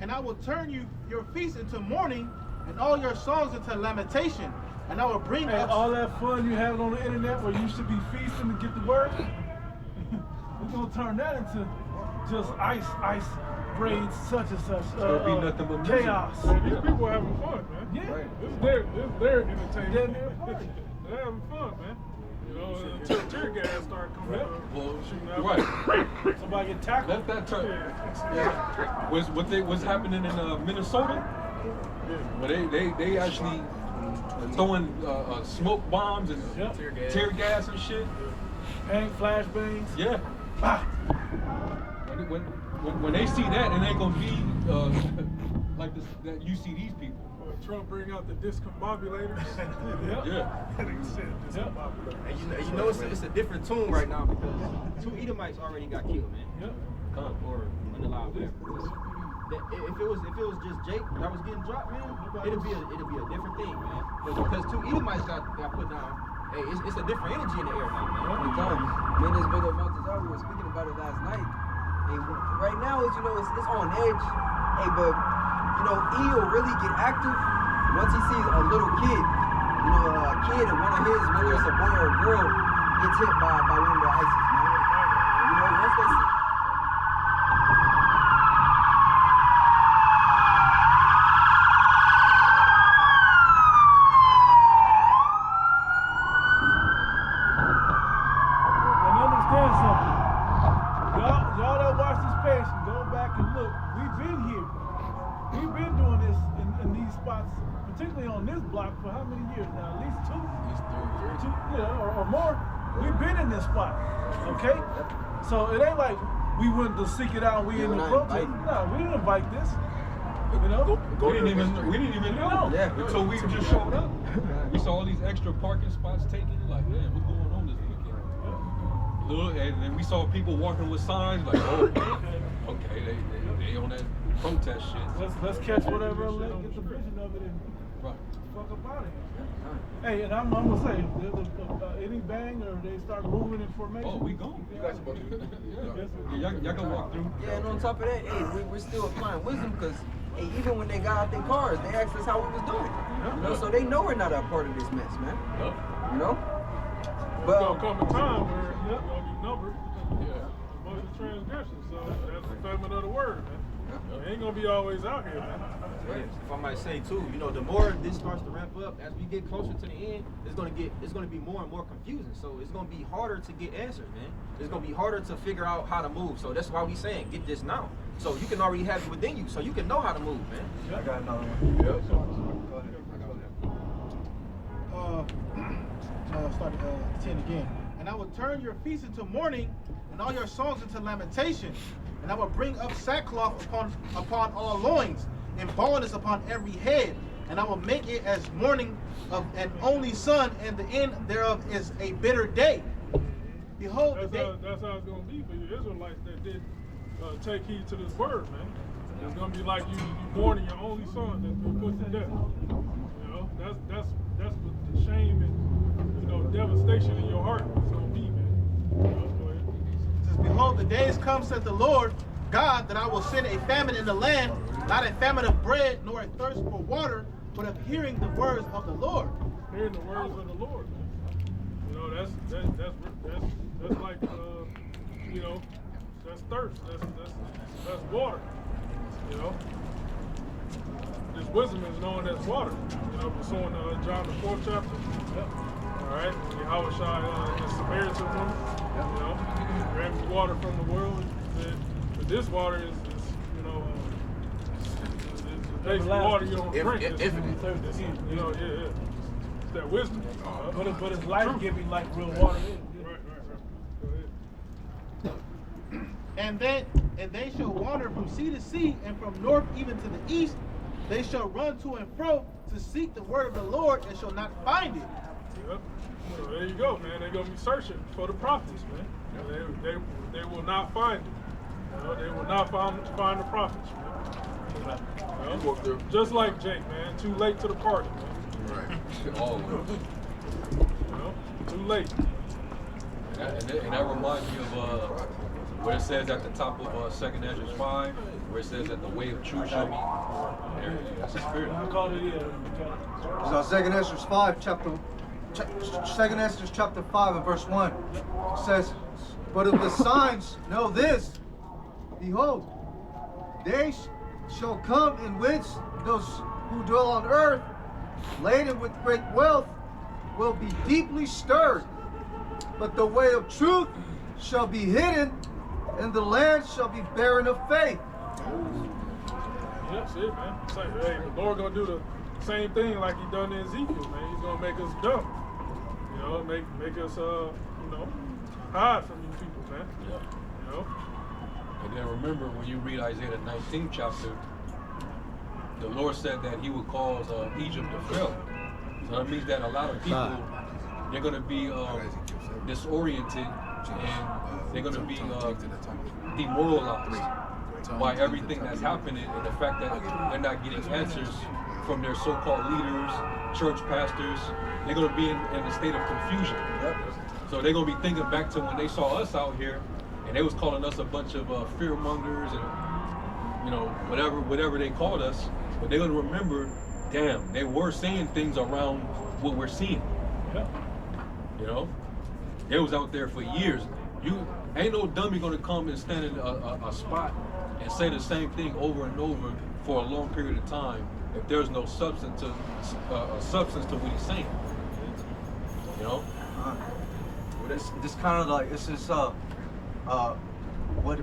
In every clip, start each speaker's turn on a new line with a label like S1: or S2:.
S1: and I will turn your feast into mourning, and all your songs into lamentation. And I will bring up
S2: all that fun you having on the internet where you should be feasting to get the word. We're gonna turn that into just ice braids such and such.
S3: It'll be nothing but
S2: chaos.
S4: Man, these people are having fun, man.
S2: Yeah.
S4: Right. It's their entertainment.
S2: Yeah,
S4: they're having fun, man. You know, until tear gas start coming out.
S3: Well,
S4: shooting out.
S3: right.
S2: Somebody get tackled.
S3: Let that turn. Yeah. What's happening in Minnesota? Well, they actually throwing smoke bombs and tear gas and shit.
S2: Ain't flashbangs.
S3: Yeah. When they see that, it ain't gonna be like this, that you see these people.
S4: Trump bring out the discombobulators.
S3: Yeah.
S5: And you know it's a different tune right now because 2 Edomites already got killed, man.
S2: Yep.
S5: Or unalive. If it was just Jake that was getting dropped, man, it'd be a different thing, man. But because 2 Edomites got put down, hey, it's a different energy in the air now, man.
S6: Me and this brother Montezal, we were speaking about it last night. Hey, right now, it's on edge. Hey, but E will really get active once he sees a little kid, a kid and one of his, whether it's a boy or a girl, gets hit by one of the ISIS, man. Once they see.
S2: Particularly on this block for how many years now? At least two? Or more. We've been in this spot, okay? So it ain't like we went to seek it out. We in the protest. No, we didn't invite this.
S3: We didn't even know.
S6: Yeah.
S3: Until we just showed up. We saw all these extra parking spots taken. Like, man, what's going on this weekend? And then we saw people walking with signs like, oh, okay, they on that protest shit.
S2: Let's catch whatever, get the vision of it and fuck up out of here. Hey, and I'm gonna say, any bang or they start moving in formation.
S3: Oh, we gone. You guys supposed to. Y'all can walk through.
S6: Yeah, and on top of that, hey, we're still applying wisdom because hey, even when they got out their cars, they asked us how we was doing. So they know we're not a part of this mess, man.
S4: But there's gonna come a time where it's gonna be numbered. Most of the transgressions. So that's the fulfillment of the word, man. It ain't gonna be always out here, man.
S5: If I might say too, the more this starts to ramp up, as we get closer to the end, it's gonna be more and more confusing. So it's gonna be harder to get answers, man. It's gonna be harder to figure out how to move. So that's why we saying get this now. So you can already have it within you, so you can know how to move, man.
S1: I got another one. Start 10 again. And I will turn your feast into mourning, and all your songs into lamentation. And I will bring up sackcloth upon all loins, and baldness upon every head. And I will make it as mourning of an only son, and the end thereof is a bitter day. Behold,
S4: that's how it's going to be for you Israelites that did take heed to this word, man. It's going to be like you mourning your only son that's been put to death. That's what the shame and devastation in your heart is going to be, man.
S1: It says, behold, the days come, saith the Lord God, that I will send a famine in the land, not a famine of bread, nor a thirst for water, but of hearing the words of the Lord.
S4: Hearing the words of the Lord, man. That's like that's thirst. That's water. This wisdom is known as water. So in John the 4th chapter. All right. Yahweh Shai is Samaritan woman. Grabs water from the world. But this water is basically water you don't drink. It's that wisdom.
S2: But it's life-giving like real water is.
S1: And they shall wander from sea to sea, and from north even to the east. They shall run to and fro to seek the word of the Lord, and shall not find it.
S4: Yep. So there you go, man. They're gonna be searching for the prophets, man. They will not find it. They will not find the prophets, man. Just like Jake, man. Too late to the party, man.
S3: Right. All of them.
S4: Too late.
S3: And that reminds me of what it says at the top of 2nd Ezra 5, where it says that the way of truth shall be. There, that's the spirit.
S2: I called it, yeah.
S7: So 2 Esther 5, chapter 5 and verse 1. It says, but of the signs, know this, behold, days shall come in which those who dwell on earth, laden with great wealth, will be deeply stirred. But the way of truth shall be hidden, and the land shall be barren of faith.
S4: Yeah, that's it, man. It's like, hey, the Lord gonna do the same thing like He done to Ezekiel, man. He's gonna make us dumb. You know, make us, hide from these people, man.
S3: Yeah.
S4: You know.
S3: And then remember, when you read Isaiah the 19th chapter, the Lord said that He would cause Egypt to fail. So that means that a lot of people, they're going to be disoriented, and they're going to be demoralized by everything that's happening, and the fact that they're not getting answers from their so-called leaders, church pastors. They're going to be in a state of confusion. So they're going to be thinking back to when they saw us out here, and they was calling us a bunch of fear mongers and whatever they called us. But they're going to remember, damn, they were saying things around what we're seeing.
S2: Yeah.
S3: You know, they was out there for years. You ain't no dummy going to come and stand in a spot and say the same thing over and over for a long period of time if there's no substance to what he's saying. You know.
S7: This kind of like this is what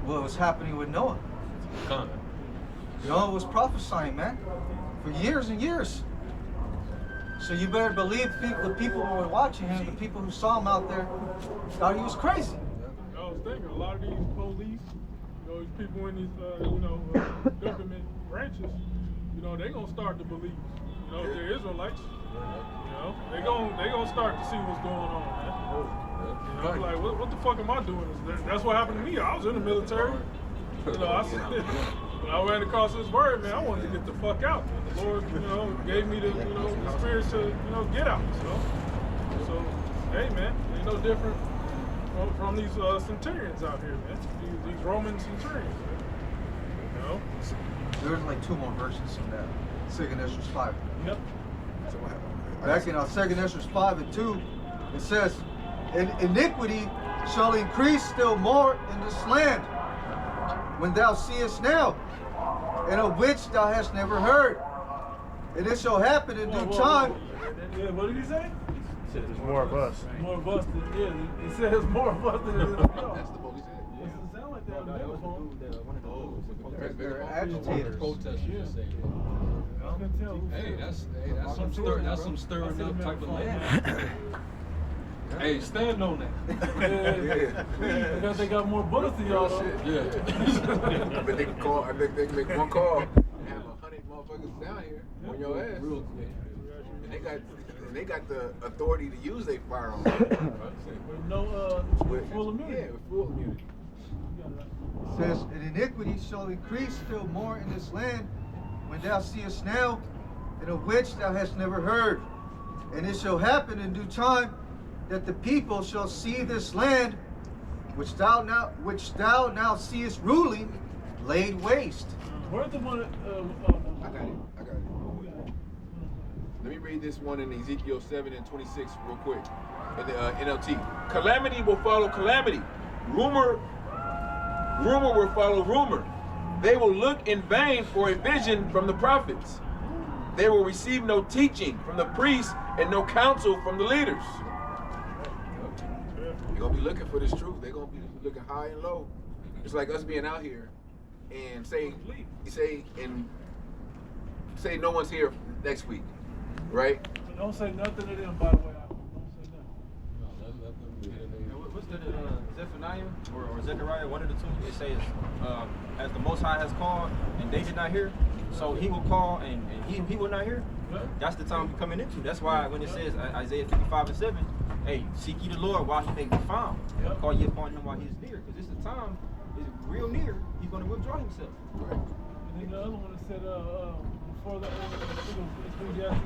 S7: was happening with Noah.
S3: Kind of.
S7: Noah was prophesying, man, for years and years. So you better believe the people who were watching him, the people who saw him out there, thought he was crazy.
S4: I was thinking a lot of these police, these people in these, government branches, they gonna start to believe, if they're Israelites, they gonna start to see what's going on, man. Like, what the fuck am I doing? That's what happened to me. I was in the military. I said, when I ran across this word, man, I wanted to get the fuck out. And the Lord, gave me the, the spirit to, get out. So, hey, man, ain't no different from these centurions out here, man. These Roman centurions, man.
S7: There's like 2 more verses from that. 2 Esther 5.
S4: Yep.
S7: Back in 2 Esther 5 and 2, it says, and iniquity shall increase still more in this land, when thou seest now, and of which thou hast never heard. And it shall happen in due time.
S2: Yeah, what did he say?
S1: There's more of us.
S2: More of us than, he said there's more of us than there is of y'all.
S3: That's the what he said.
S2: It sound like that.
S7: They're agitators.
S3: Protesters say.
S2: I can tell.
S3: Hey, that's some stirring up type of language. Hey, stand on that.
S2: Because they got more bullets than y'all. Though.
S3: Yeah.
S8: But they can call. I think they can make one call and have 100 motherfuckers down here on your ass.
S3: Real quick.
S8: And they got the authority to use their firearms.
S2: With no full immunity.
S8: Yeah, with full immunity.
S7: It says, and iniquity shall increase still more in this land, when thou seest now, and of which thou hast never heard. And it shall happen in due time, that the people shall see this land, which thou now seest ruling, laid waste.
S2: Where's the one?
S8: I got it. Let me read this one in Ezekiel 7:26 real quick. In the NLT. Calamity will follow calamity. Rumor will follow rumor. They will look in vain for a vision from the prophets. They will receive no teaching from the priests and no counsel from the leaders. They're gonna be looking for this truth. They're gonna be looking high and low. It's like us being out here and say no one's here next week, right?
S2: Don't say nothing to them, by the way. Don't say nothing.
S5: What's that? Zephaniah or Zechariah, one of the two. It says, as the Most High has called and they did not hear, so He will call and he will not hear. That's the time we're coming into. That's why when it says Isaiah 55:7, hey, seek ye the Lord while He may be found. Call ye upon Him while He is near, because this is the time is real near. He's going to withdraw Himself.
S8: Right.
S2: And then the other one that said before the Ecclesiastes,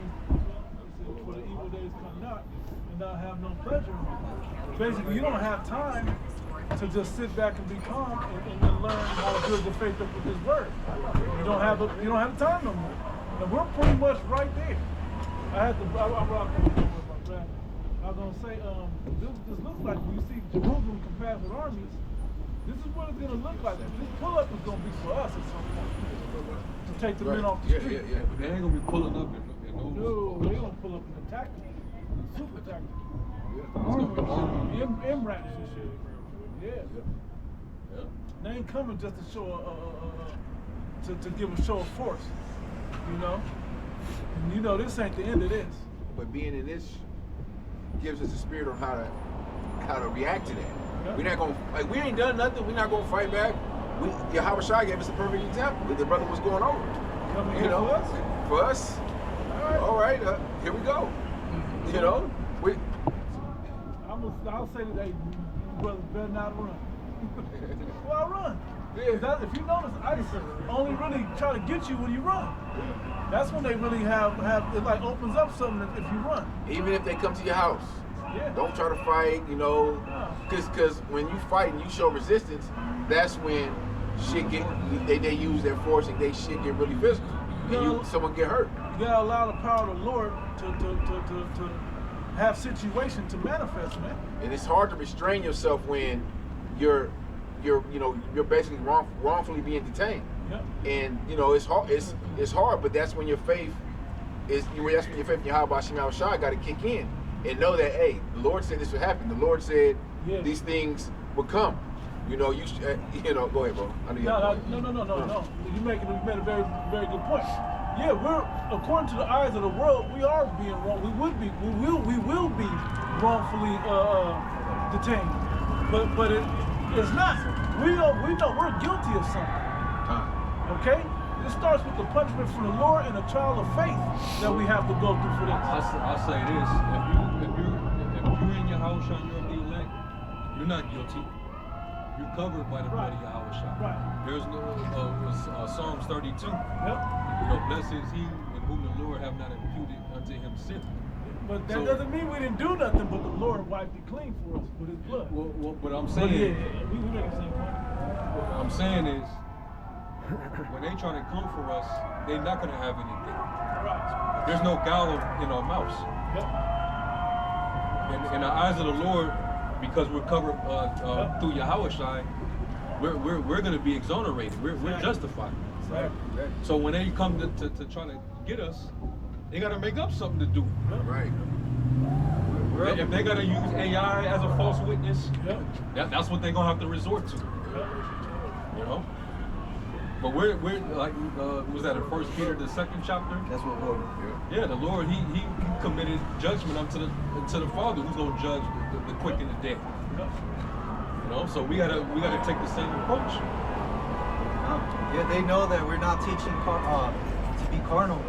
S2: for the evil days come not, and thou have no pleasure. Basically, you don't have time to just sit back and be calm and learn how to build your faith up with His Word. You don't have the time no more. And we're pretty much right there. I was gonna say, this looks like when you see Jerusalem compared with armies, this is what it's gonna look like. This pull-up is gonna be for us at some point. To take the men off the street.
S3: Yeah, but they ain't gonna be pulling up in those.
S2: No, they gonna pull up in the tactics. Super tactics.
S3: It's gonna be army.
S2: M-raps and shit. Yeah. They ain't coming just to show to give a show of force. You know? And you know this ain't the end of this.
S8: But being in this gives us a spirit on how to react to that.
S2: Yeah.
S8: We're not gonna we ain't done nothing. We're not gonna fight back. Yahweh Shai gave us a perfect example. The brother was going over.
S2: Coming
S8: You
S2: here
S8: know,
S2: for us?
S8: for us. All right, here we go. You know,
S2: I'll say that, hey, you brothers better not run. Well, I run.
S8: Yeah.
S2: If you notice, I just only really try to get you when you run. That's when they really have it like opens up something if you run.
S8: even if they come to your house,
S2: Yeah.
S8: don't try to fight. You know, because when you fight and you show resistance, that's when shit they use their force and shit get really physical. And someone get hurt.
S2: You gotta allow the power of the Lord to have situation to manifest, man.
S8: And it's hard to restrain yourself when you're basically wrongfully being detained.
S2: Yep.
S8: And it's hard. It's hard, but that's when your faith that's when your faith in Yahweh Shem Shai got to kick in and know that hey, the Lord said this would happen. The Lord said these things would come. Go ahead, bro. I know you
S2: No. You made a very, very good point. Yeah, we're according to the eyes of the world, we are being wrong. We will be wrongfully detained. But it's not. We know we're guilty of something. Okay? It starts with the punishment from the Lord and a trial of faith that we have to go through for this.
S3: I'll say this: if you're in your house and you're the elect, you're not guilty. You're covered by the blood of Yahweh Shai.
S2: Right.
S3: There's Psalms 32.
S2: Yep.
S3: Blessed is he in whom the Lord have not imputed unto him sin.
S2: But that doesn't mean we didn't do nothing, but the Lord wiped it clean for us with His blood.
S3: Well, what I'm
S2: But
S3: saying,
S2: we make the same point.
S3: what I'm saying is, when they try to come for us, they're not gonna have anything.
S2: Right.
S3: There's no gall in our mouths.
S2: Yep.
S3: In the eyes of the Lord, because we're covered through Yahweh Shai, we're going to be exonerated. We're justified.
S2: Right.
S3: So when they come to try to get us, they got to make up something to do.
S8: Right.
S3: If they got to use AI as a false witness,
S2: Yep.
S3: that's what they're going to have to resort to. But we're like, was that in 1 Peter, the 2nd chapter?
S6: That's what we're
S3: Yeah, the Lord, he committed judgment unto the Father, who's going to judge the quick and the dead. So we gotta take the same approach.
S7: Yeah, they know that we're not teaching to be carnal.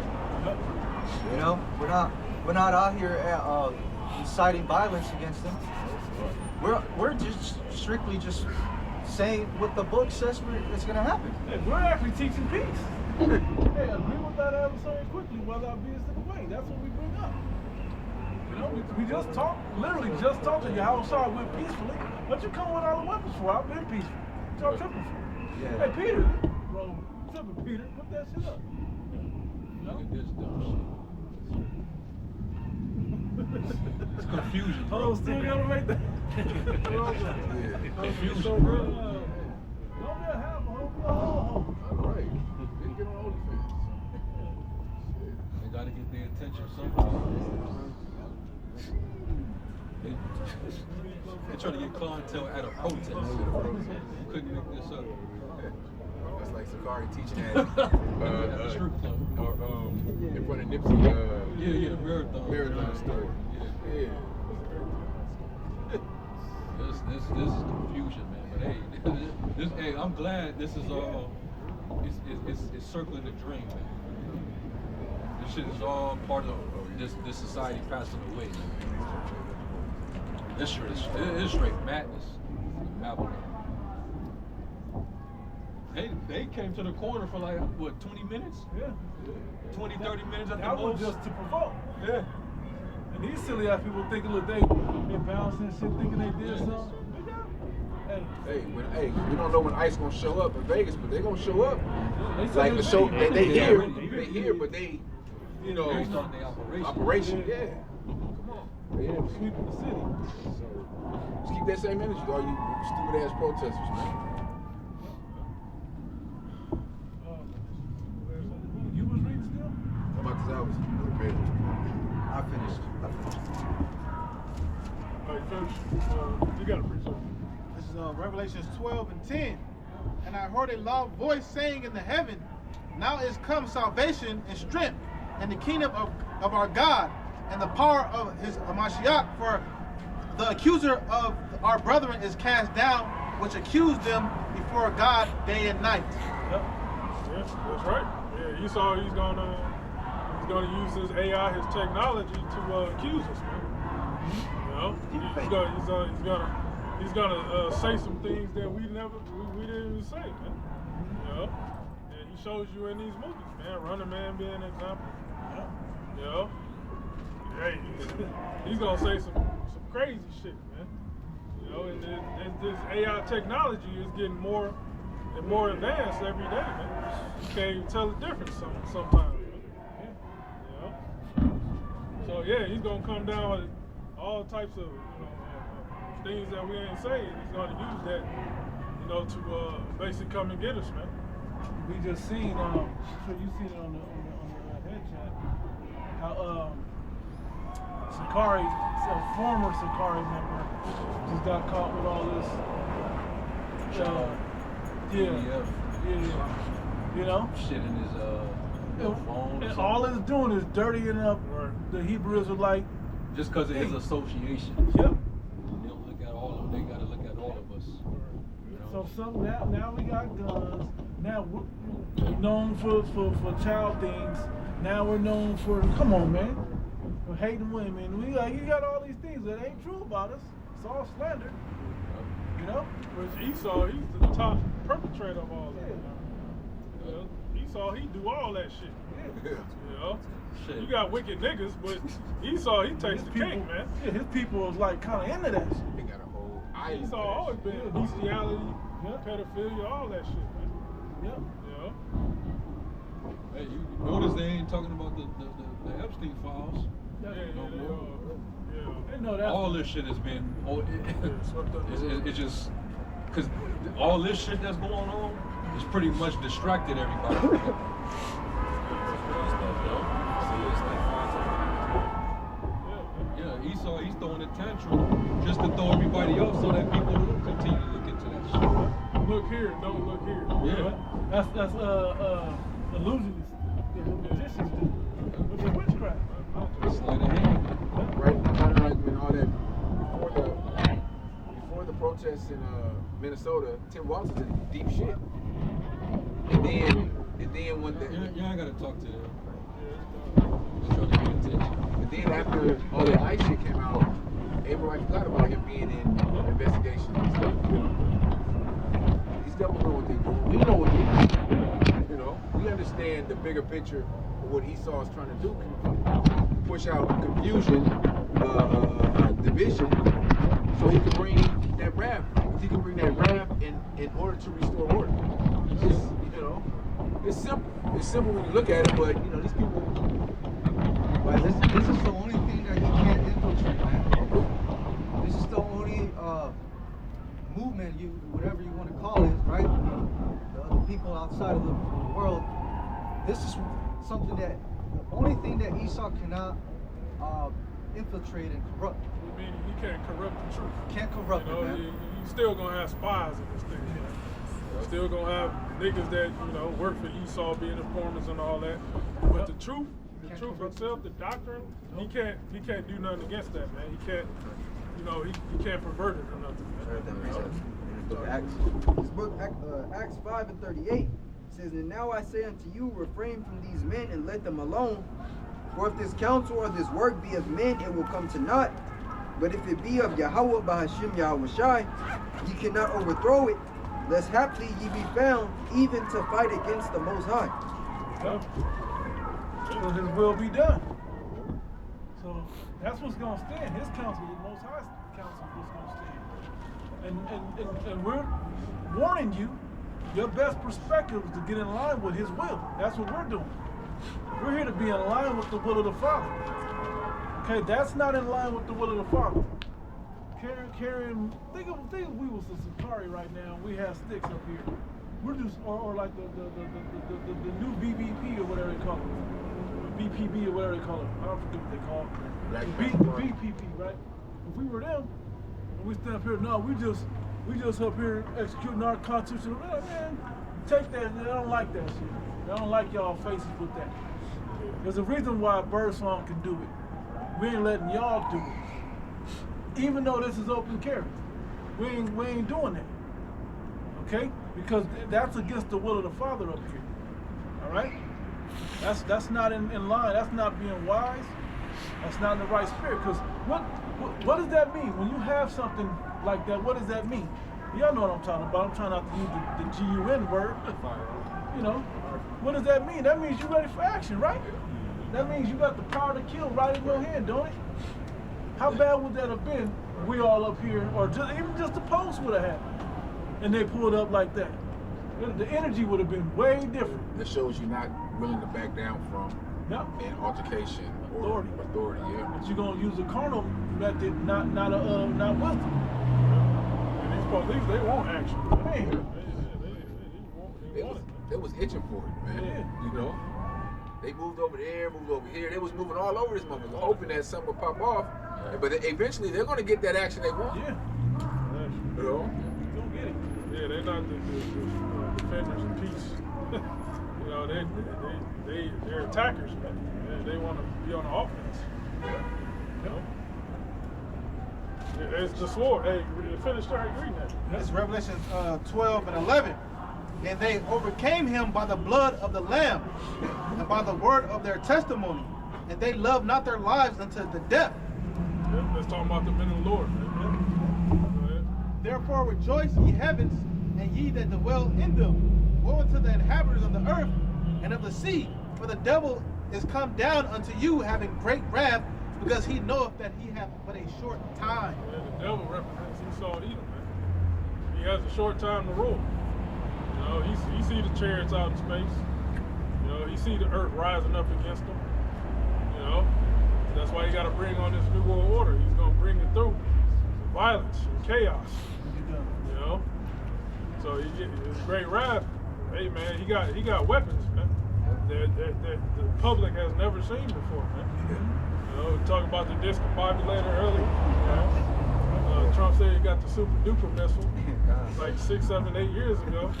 S7: We're not out here inciting violence against them. We're just strictly just saying what the book says is going to happen.
S2: Hey, we're actually teaching peace. Hey, agree with that adversary quickly while thou beest in the way. That's what we bring up. We just literally just talked to you how sorry went peacefully. What you come with all the weapons for? I've been peaceful. What y'all tripping for?
S7: Yeah.
S2: Hey, Peter, bro, tripping, Peter, put that shit up.
S3: Look at this dumb shit. It's confusion, bro.
S2: Oh, still gotta make that.
S3: Confusion, bro.
S2: Don't get half a whole.
S8: All right. They get on OnlyFans.
S3: They gotta get their attention somehow. They're trying to get clientele at a protest. You couldn't make this up.
S8: That's like Sakari teaching at
S3: At the strip club.
S8: in front of Nipsey.
S3: Yeah, marathon.
S8: Marathon store. Yeah.
S3: This is confusion, man. But hey, I'm glad this is all. It's circling the dream, man. This shit is all part of this society passing away. This shit is straight madness. Babylon. They came to the corner for like, what, 20 minutes?
S2: Yeah.
S3: 20, 30 minutes at the
S2: That was
S3: most?
S2: just to provoke.
S3: Yeah.
S2: And these silly ass people thinking, look, they bouncing shit, thinking they did something. Hey.
S8: Hey, we don't know when ICE gonna show up in Vegas, but they gonna show up.
S2: They
S8: Like the show, they here, but they, you know,
S3: Based on the
S8: operation. Yeah. Come on. Yeah.
S2: Sweeping the city.
S8: So just keep that same energy, all you stupid ass protesters, man.
S2: You was reading still?
S8: How about this? I was ready.
S7: I finished.
S4: All right, Coach, you got to preach something.
S1: This is Revelations 12 and 10. And I heard a loud voice saying in the heaven, now is come salvation and strength, and the kingdom of our God, and the power of his Mashiach, for the accuser of our brethren is cast down, which accused them before God day and night.
S4: Yep. Yeah, that's right. Yeah, you saw he's gonna use his AI, his technology to accuse us, man. You know, he's gonna say some things that we didn't even say, man. You know, and he shows you in these movies, man. Running Man being an example. Yeah. You know, hey, he's gonna say some crazy shit, man. You know, and this AI technology is getting more and more advanced every day, man. You can't even tell the difference sometimes. So yeah, he's gonna come down with all types of things that we ain't saying. He's gonna use that, to basically come and get us, man.
S2: We just seen, I'm sure you seen it on the head chat, how Sakari, a former Sakari member, just got caught with all this. Yeah. You know?
S3: Shit in his phone.
S2: And all it's doing is dirtying up the Hebrew Israelite.
S3: Just because of his association.
S2: Yep.
S3: They don't look at all of them, they got to look at all of us. You know?
S2: So now we got guns. Now we're known for child things. Now we're known for, come on, man, for hating women. You got all these things that ain't true about us. It's all slander. You know?
S4: Which Esau, he's the top perpetrator of all that. You know? Esau, he do all that shit.
S2: Yeah.
S4: You know?
S3: Shit.
S4: You got wicked niggas, but Esau, he takes the cake, man.
S2: Yeah, his people is like kind of into that shit.
S8: They got a whole island.
S4: Esau always been bestiality, pedophilia, all that shit, man.
S2: Yep.
S4: You know?
S3: Hey, you notice they ain't talking about the Epstein files.
S4: Yeah.
S2: They know that.
S3: All this shit has been, it's just, because all this shit that's going on has pretty much distracted everybody. Yeah, Esau, he's throwing a tantrum just to throw everybody off so that people will continue to look into that shit.
S4: Look here, don't look here.
S3: Yeah.
S2: That's illusionists. The magicians do. Which is witchcraft.
S3: Sleight of hand.
S8: Right, kind of like when all that before the protests in Minnesota, Tim Walz was in deep shit. And then when the
S3: Yeah, I gotta talk to them. Just trying to pay attention.
S8: and then after all that ICE shit came out, everybody forgot about him being in investigations and stuff. These devils know what they do. We know what they do. You know, we understand the bigger picture of what Esau is trying to do. Push out confusion, division, so he can bring that wrath. He can bring that wrath in order to restore order. It's simple. It's simple when you look at it, but these people.
S7: Right, this is the only thing that he can't infiltrate, man. This is the only movement, whatever you want to call it, right? The other people outside of the world. This is something that the only thing that Esau cannot infiltrate and corrupt.
S4: I mean, he can't corrupt the truth.
S7: Can't corrupt it, man.
S4: You still gonna have spies in this thing. You still gonna have niggas that work for Esau, being informers and all that. But the truth itself, the doctrine, he can't do nothing against that, man. He can't, he can't pervert it or nothing.
S6: This book, Acts 5 and 38, says, "And now I say unto you, refrain from these men and let them alone. For if this counsel or this work be of men, it will come to naught. But if it be of Yahweh Bahashim Yahweh Shai, ye cannot overthrow it, lest haply ye be found even to fight against the Most High."
S2: So his will be done. So that's what's going to stand. His counsel, the Most High counsel, is what's going to stand. And we're warning you, your best perspective is to get in line with his will. That's what we're doing. We're here to be in line with the will of the Father. Okay, that's not in line with the will of the Father. Carrying, think if we was a Sakari right now and we had sticks up here. We're just, or like the new BBP or whatever they call it. BPB or whatever they call it. I don't forget what they call it. The BPP, right? If we were them, and we stand up here, no, we just up here executing our constitutional. Man, take that. They don't like that shit. They don't like y'all faces with that. There's a reason why Birdsong can do it. We ain't letting y'all do it. Even though this is open carry, we ain't doing that. Okay? Because that's against the will of the Father up here. All right? That's not in line. That's not being wise. That's not in the right spirit. Because what does that mean? When you have something like that, what does that mean? Y'all know what I'm talking about. I'm trying not to use the GUN word. You know, what does that mean? That means you're ready for action, right? That means you got the power to kill right in your hand, don't it? How bad would that have been if we all up here, or even just the post would have happened, and they pulled up like that? The energy would have been way different.
S8: That shows you're not willing to back down from an altercation or authority. Yeah.
S2: But you're gonna use a carnal method, not wisdom.
S4: And these police, they want action.
S2: Man.
S8: They was itching for it, man.
S2: Yeah.
S8: You know, they moved over there, moved over here. They was moving all over this motherfucker, hoping that something would pop off. But eventually, they're gonna get that action they want.
S2: Yeah.
S8: You know.
S2: Don't get it.
S4: Yeah, they're not the defenders of peace. You know, they're attackers, man. They want to be on the offense. You know? Yeah, it's the sword. Hey, finish start reading that.
S1: It's Revelation 12 and 11. And they overcame him by the blood of the Lamb and by the word of their testimony. And they loved not their lives unto the death.
S4: Yeah, let's talk about the men of the Lord, man. Go ahead.
S1: Therefore rejoice, ye heavens, and ye that dwell in them. Woe unto the inhabitants of the earth and of the sea, for the devil is come down unto you, having great wrath, because he knoweth that he hath but a short time.
S4: Yeah, the devil represents Esau Edom, man. He has a short time to rule. You know, he see the chariots out in space. You know, he see the earth rising up against him. You know, that's why he got to bring on this new world order. He's gonna bring it through violence and chaos. You know, so he get his great wrath. Hey man, he got weapons, man. That the public has never seen before, man. You know, we talked about the discombobulator earlier. You know? Trump said he got the super duper missile like 6, 7, 8 years ago.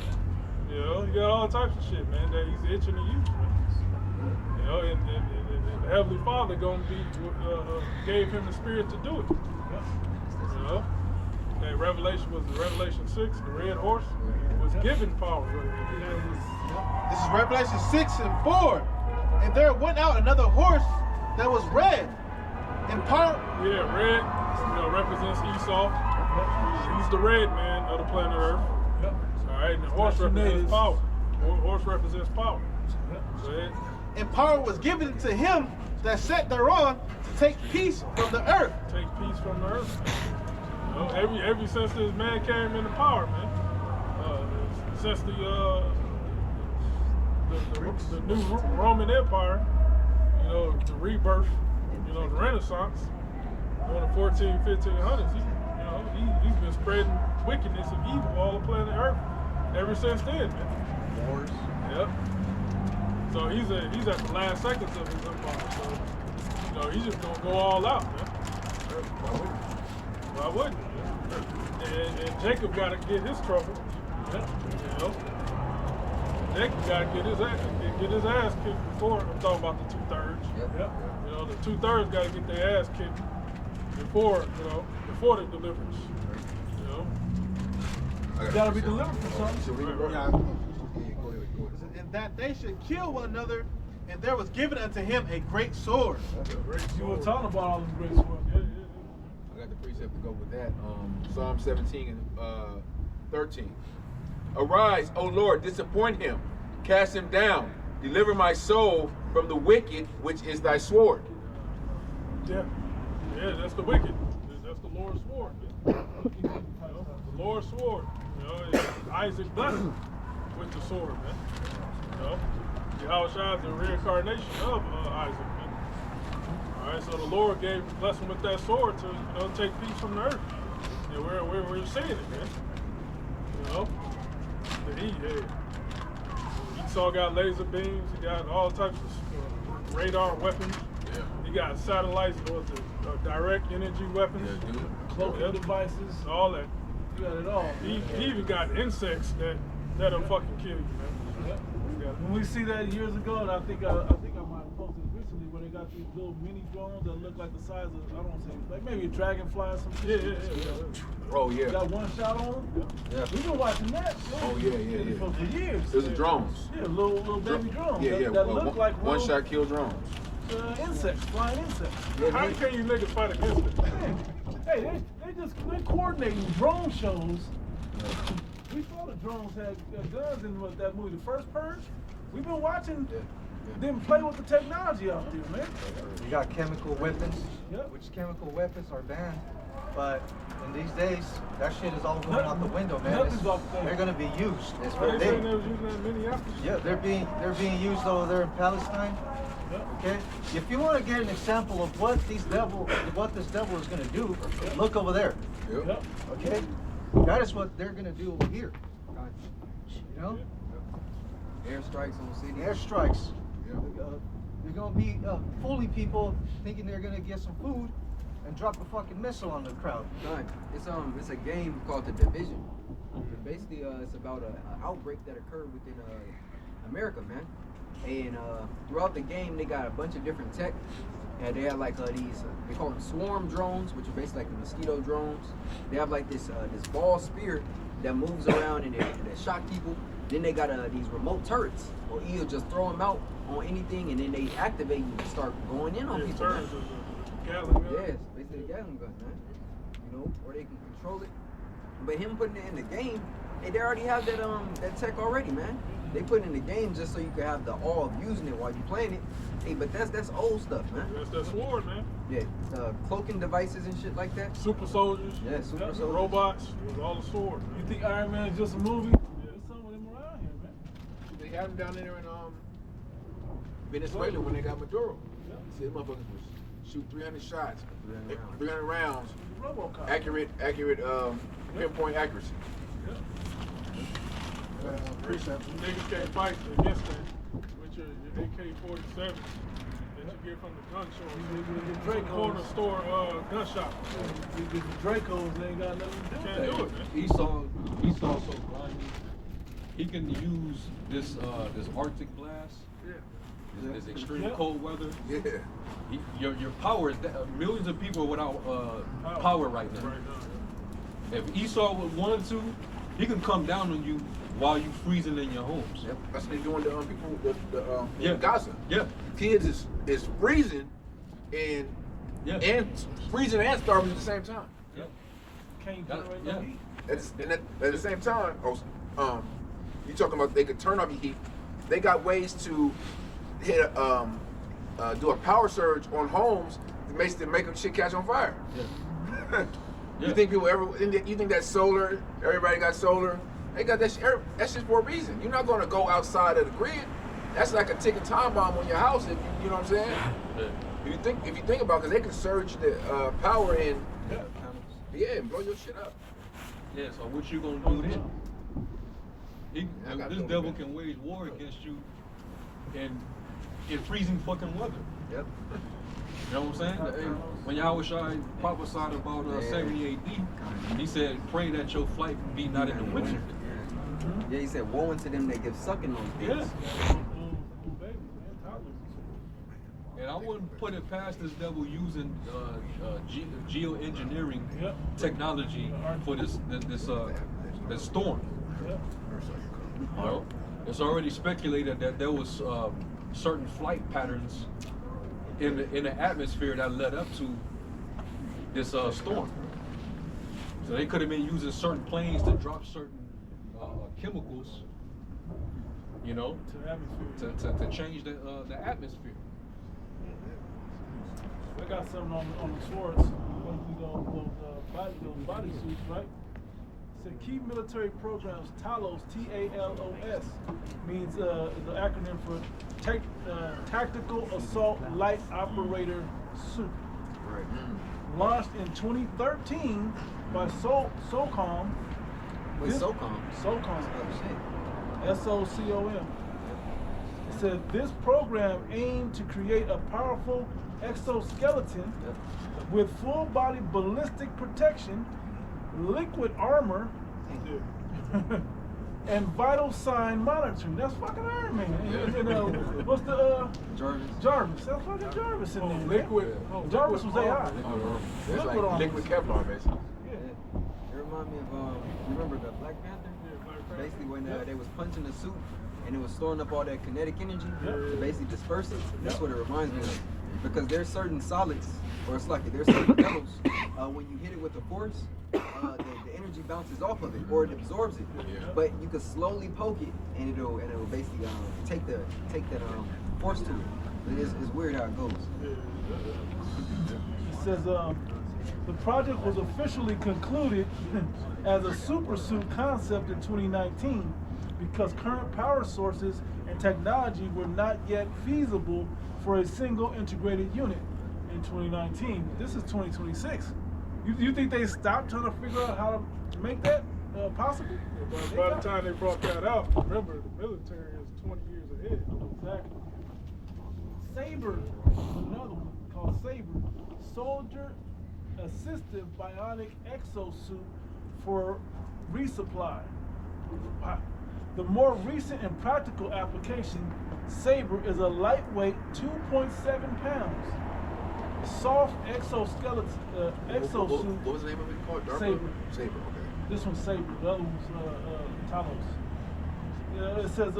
S4: You know, he got all types of shit, man, that he's itching to use, man. You know, and the Heavenly Father gave him the spirit to do it. You know, that Revelation 6, the red horse, was given power.
S1: This is Revelation 6 and 4. And there went out another horse that was red. And power.
S4: Yeah, red, you know, represents Esau. He's the red man of the planet Earth. All right, and the horse represents power. Horse represents power.
S1: And power was given to him that sat thereon to take peace from the earth.
S4: Take peace from the earth. You know, every since this man came into power, man. Since the new Roman Empire, you know, the rebirth, you know, the Renaissance, during the 1500s, he's been spreading wickedness and evil all the planet Earth ever since then, man.
S6: Wars.
S4: Yep. So he's at the last seconds of his empire. So, you know, he's just gonna go all out, man. Why wouldn't? And Jacob got to get his trouble. You know, Jacob got to get his ass kicked before. I'm talking about the 2/3.
S6: Yep.
S4: You know, the 2/3 got to get their ass kicked before the deliverance. You know,
S2: Got to be delivered from something.
S1: And that they should kill one another, and there was given unto him a great sword.
S2: You were talking about all these great swords.
S8: I got the precept to go with that. Psalm 17 and 13. Arise, O Lord, disappoint him, cast him down, deliver my soul from the wicked, which is thy sword.
S4: Yeah, that's the wicked. That's the Lord's sword. Lord's sword. You know, and Isaac blessed him with the sword, man. You know, Yahushua is the reincarnation of Isaac, man. All right, so the Lord gave blessed him with that sword to, you know, take peace from the earth. And we're seeing it, man. You know, Esau got laser beams. He got all types of radar weapons.
S8: Yeah.
S4: He got satellites, direct energy weapons,
S2: Cloaking devices,
S4: all that.
S2: you got it all.
S4: He even got insects that'll fucking kill you, man.
S2: Yep. When we see that years ago, and I think I might have posted it recently, where they got these little mini drones that look like the size of, I don't want to say, like maybe a dragonfly or some shit.
S4: Yeah.
S8: Oh yeah.
S2: Got one shot on them.
S8: Yeah.
S2: We've been watching that.
S8: Oh yeah.
S2: For years.
S8: Those are drones.
S2: Yeah, little baby drones.
S8: Yeah.
S2: That look like
S8: one
S2: real,
S8: shot kill drones.
S2: Insects, flying insects.
S4: How can you niggas fight against it?
S2: Hey, they're coordinating drone shows. We saw the drones had guns in that movie, The First Purge. We've been watching them play with the technology out there, man.
S7: You got chemical weapons,
S2: Yep.
S7: which chemical weapons are banned, but in these days, that shit is all going out the window, man.
S2: Nothing's off the
S7: They're gonna be used.
S4: They saying they was using that in Minneapolis?
S7: Yeah, they're being used over there in Palestine. Okay, if you want to get an example of what this devil is gonna do, look over there.
S8: Yep.
S7: Okay, that is what they're gonna do over here. You know,
S6: Airstrikes on cities.
S7: airstrikes.
S8: Yeah.
S7: They're gonna be fooling people thinking they're gonna get some food and drop a fucking missile on the crowd.
S6: It's a game called The Division. Basically, it's about an outbreak that occurred within America, man. And throughout the game, they got a bunch of different tech. And they have like these, they call them swarm drones, which are basically like the mosquito drones. They have like this ball spear that moves around and they shock people. Then they got these remote turrets, or you'll just throw them out on anything, and then they activate and start going in on people. Man. Yes, basically a Gatling gun, man. You know, or they can control it. But him putting it in the game, they already have that tech already, man. They put it in the game just so you can have the awe of using it while you're playing it. Hey, but that's old stuff, man.
S4: That's that sword, man.
S6: Yeah, cloaking devices and shit like that.
S4: Super soldiers.
S6: Yeah, super soldiers.
S4: Robots. It was all a sword, man.
S2: You think Iron Man is just a movie? There's some of them around here, man.
S8: They had them down there in Venezuela when they got Maduro. See, the motherfuckers was shoot 300 shots, 300 rounds,
S2: RoboCop.
S8: accurate pinpoint accuracy.
S4: Niggas can't fight against that with your AK-47 that you get from the gun show.
S2: Dracos.
S4: Corner store gun shop.
S2: The Dracos, they ain't got nothing to do
S4: Can't
S2: with
S4: do
S2: it.
S4: it, man.
S3: Esau so blindly. He can use this Arctic blast, this extreme cold weather.
S8: Yeah.
S3: Your power is millions of people are without power right now. If Esau wanted to, he can come down on you while you freezing in your homes.
S8: Yep. That's what they doing to people in Gaza.
S3: Yeah.
S8: Kids is freezing and freezing and starving at the same time.
S3: Yeah.
S2: Can't generate no heat.
S8: At the same time, you talking about they could turn off your heat. They got ways to hit do a power surge on homes that make them shit catch on fire.
S3: Yeah.
S8: You think people you think that solar, everybody got solar? They got that shit, that's just for a reason. You're not gonna go outside of the grid. That's like a ticking time bomb on your house, if you know what I'm saying?
S3: Yeah.
S8: If you think about it, 'cause they can surge the power in, and blow your shit up.
S3: Yeah, so what you gonna do then? This devil can wage war against you in freezing fucking weather.
S6: Yep.
S3: You know what I'm saying? When Yahushua prophesied about 70 AD, he said, pray that your flight be not in the winter.
S6: Yeah, he said, woe unto them that give sucking on things.
S3: And I wouldn't put it past this devil using geoengineering technology for this storm. You know, it's already speculated that there was certain flight patterns in the atmosphere that led up to this storm. So they could have been using certain planes to drop certain chemicals, you know, to change the atmosphere.
S2: I got something on the swords. Those body suits, right? said key military programs, TALOS, T-A-L-O-S, means the acronym for Tactical Assault Light Operator Suit.
S6: Right.
S2: Launched in 2013 by SOCOM.
S6: Wait, SOCOM?
S2: SOCOM.
S6: Oh, shit.
S2: S-O-C-O-M. It says this program aimed to create a powerful exoskeleton with full body ballistic protection, liquid armor, and vital sign monitoring. That's fucking Iron Man. And, what's the
S6: Jarvis.
S2: Jarvis. That's fucking Jarvis in there.
S4: Liquid.
S2: Jarvis was AI.
S8: It's
S2: Liquid
S8: like
S2: armor.
S8: liquid Kevlar, basically.
S2: Yeah.
S6: It remind me of, remember the Black Panther? Basically when they was punching the suit and it was storing up all that kinetic energy to basically disperse it. That's what it reminds me of. Because there's certain solids, or it's like there's certain metals, when you hit it with the force, the energy bounces off of it or it absorbs it. But you can slowly poke it and it'll basically take that force to it. It's weird how it goes.
S2: It says the project was officially concluded as a supersuit concept in 2019 because current power sources and technology were not yet feasible for a single integrated unit in 2019. This is 2026. You think they stopped trying to figure out how to make that possible?
S4: By the time they brought that out, remember the military is 20 years ahead.
S2: Exactly. Saber, another one called Saber, Soldier Assistive Bionic Exosuit for Resupply. Wow. The more recent and practical application, Saber is a lightweight 2.7 pounds, soft exoskeleton, exosuit.
S8: What was the name of it called?
S2: Saber.
S8: Saber, okay.
S2: This one's Saber, the other one's Talos. Yeah, it says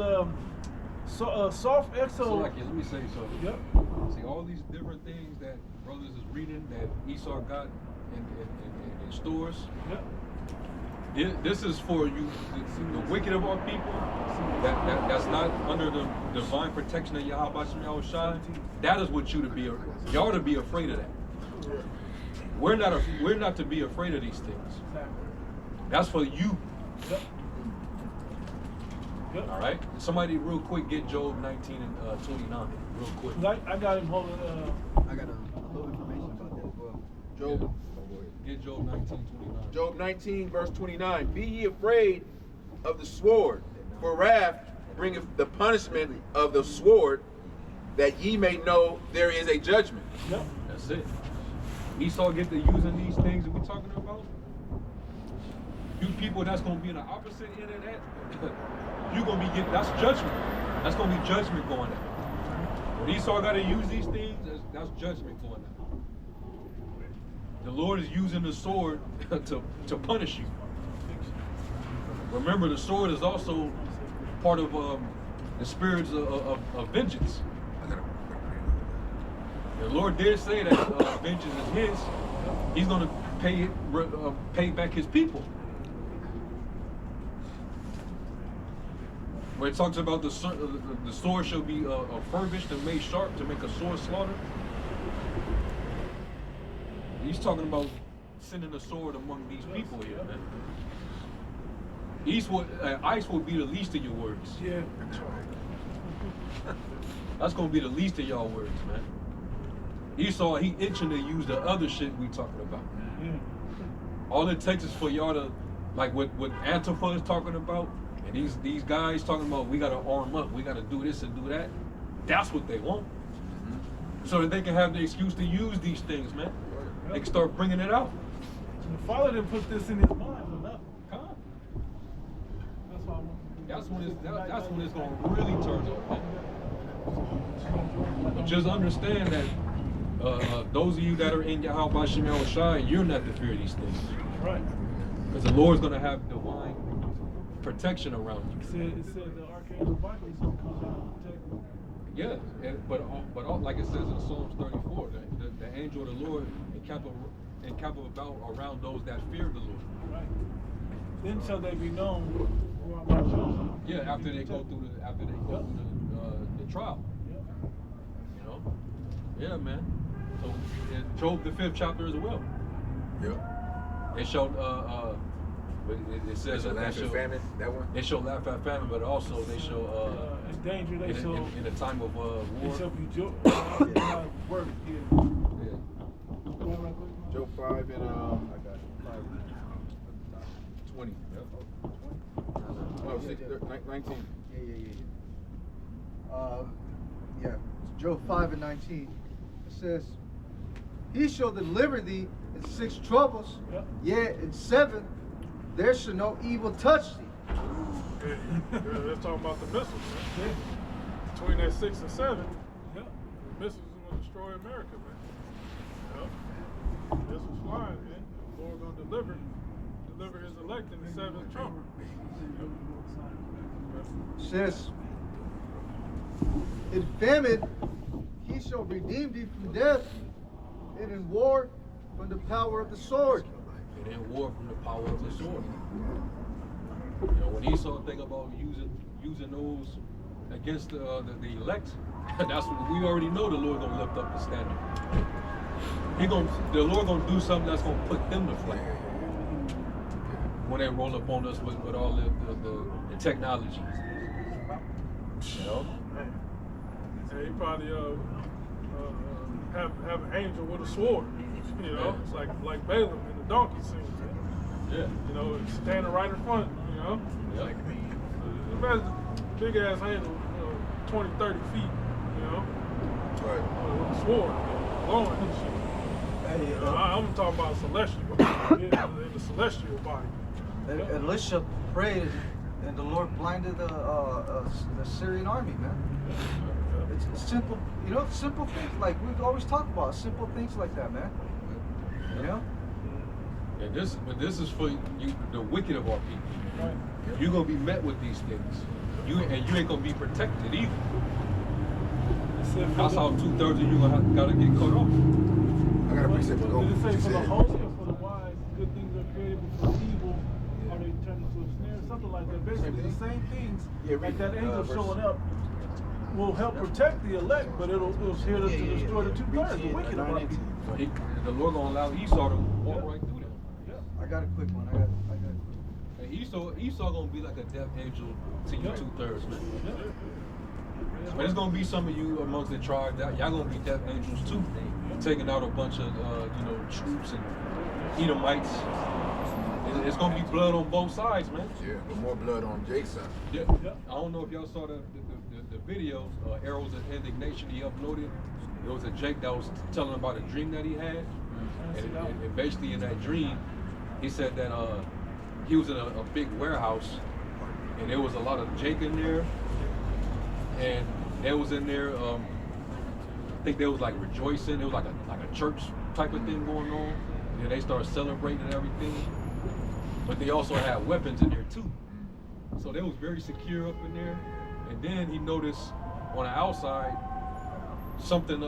S2: soft exo.
S3: So like, let me say something.
S2: Yep.
S3: See, all these different things that brothers is reading that Esau got in stores.
S2: Yep.
S3: This is for you, the wicked of our people, that's not under the divine protection of Yahweh Shem Shai. That is what y'all to be afraid of that. We're not to be afraid of these things. That's for you.
S2: Yep. Yep.
S3: All right. Somebody real quick get Job 19 and 29 real quick.
S2: I got him holding.
S6: I got a little information about that as well.
S8: Job.
S3: Get Job 19, 29.
S8: Job 19, verse 29. Be ye afraid of the sword, for wrath bringeth the punishment of the sword, that ye may know there is a judgment.
S2: Yep.
S3: That's it. Esau get to using these things that we're talking about. You people that's gonna be in the opposite end of that, you're gonna be getting, that's judgment. That's gonna be judgment going out. When Esau gotta use these things, that's judgment going out. The Lord is using the sword to punish you. Remember, the sword is also part of the spirits of vengeance. The Lord did say that vengeance is His. He's going to pay back His people. When it talks about the sword shall be furbished and made sharp to make a sword slaughter. He's talking about sending a sword among these people here, man. Ice would be the least of your words.
S2: Yeah.
S3: That's gonna be the least of y'all words, man. Esau, he itching to use the other shit we talking about.
S2: Yeah.
S3: All it takes is for y'all to, like what Antifa is talking about, and these guys talking about we gotta arm up, we gotta do this and do that. That's what they want. So that they can have the excuse to use these things, man. They can start bringing it out.
S2: The Father didn't put this in his mind for nothing.
S3: Come on.
S2: That's why I want
S3: That's when it's gonna really turn up, man. But just understand that those of you that are in Yahweh Shem Shai, you're not to fear these things.
S2: Right.
S3: Because the Lord's gonna have divine protection around you.
S2: It said the Archangel Michael is going to come down and protect you.
S3: Yeah, but like it says in Psalms 34, the angel of the Lord encamp about around those that fear the Lord.
S2: Right. Then shall they be known who are my chosen.
S3: Yeah, after they go through the trial.
S2: Yep.
S3: You know? Yeah, man. So in Job the 5th chapter as well.
S8: Yeah.
S3: It shall But it says that they
S8: Laugh at
S3: show
S8: famine. That one.
S3: they show laugh at famine, but also they show
S2: in danger, they show.
S3: in a time of war.
S2: They show you joke. Work. Yeah.
S3: Yeah.
S2: Go ahead, right quick.
S8: Joe 5 and
S7: I got
S8: 20.
S7: Yep.
S8: Oh, 19.
S7: Yeah. Job 5 and 19. It says, He shall deliver thee in 6 troubles,
S2: Yep.
S7: yea, in 7 there shall no evil touch thee.
S4: Yeah, let's talk about the missiles, man.
S2: Yeah.
S4: Between that 6 and 7,
S2: Yeah.
S4: the missiles are gonna destroy America, man. Missiles flying, man. The Lord gonna deliver his elect in the 7th trumpet.
S7: It says, In famine he shall redeem thee from death, and in war from the power of the sword.
S3: And in war from the power of the sword. You know, when Esau think about using those against the elect, that's what we already know. The Lord gonna lift up the standard. The Lord gonna do something that's gonna put them to flight when they roll up on us with all the technology. You know.
S4: And he probably have an angel with a sword. You know, it's like Balaam in the donkey scene.
S3: Yeah.
S4: You know, standing right in front. You know,
S3: Yeah.
S4: imagine big ass angel, 20, 30 feet. You know,
S8: Right.
S4: with a sword, blowing and shit. I'm talking about celestial, in the celestial body.
S7: And Elisha prayed, and the Lord blinded the Syrian army, man. It's simple, simple things like we always talk about, simple things like that, man. You know?
S3: And this is for you, the wicked of our people.
S2: Right.
S3: You're gonna be met with these things. You ain't gonna be protected either. That's how 2/3 of you gotta get cut off.
S8: I got a precept to go.
S2: Did it say
S8: You
S2: for the
S8: said.
S2: holy or for the wise, good things are created, but for evil are they turned into a snare? Something like that. Basically, the same things like that angel showing up will help protect the elect, but it'll here to destroy the 2/3, the wicked of our people.
S3: The Lord gonna allow Esau to walk right through them.
S2: Yeah.
S7: I got a quick one. I got a quick
S3: And Esau gonna be like a death angel to you 2/3, man. But there's gonna be some of you amongst the tribe that y'all gonna be death angels too, taking out a bunch of troops and Edomites. It's gonna be blood on both sides, man.
S8: Yeah, but more blood on Jake's side.
S3: Yeah. I don't know if y'all saw the video, Arrows of Indignation he uploaded. It was a Jake that was telling about a dream that he had. And basically in that dream, he said that he was in a big warehouse and there was a lot of Jake in there. And they was in there, I think they was like rejoicing. It was like a church type of thing going on. And then they started celebrating and everything. But they also had weapons in there too. So they was very secure up in there. And then he noticed on the outside, something,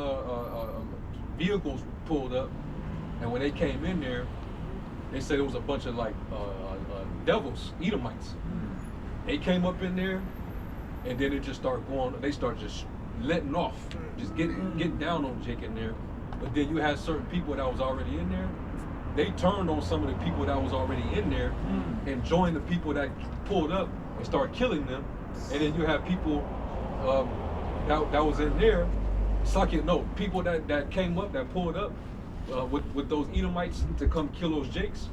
S3: vehicles pulled up. And when they came in there, they said it was a bunch of like devils, Edomites. They came up in there, and then it just started going. They started just letting off, just getting down on Jake in there. But then you had certain people that was already in there. They turned on some of the people that was already in there and joined the people that pulled up and started killing them. And then you have people that was in there, people that came up, that pulled up with those Edomites to come kill those Jakes.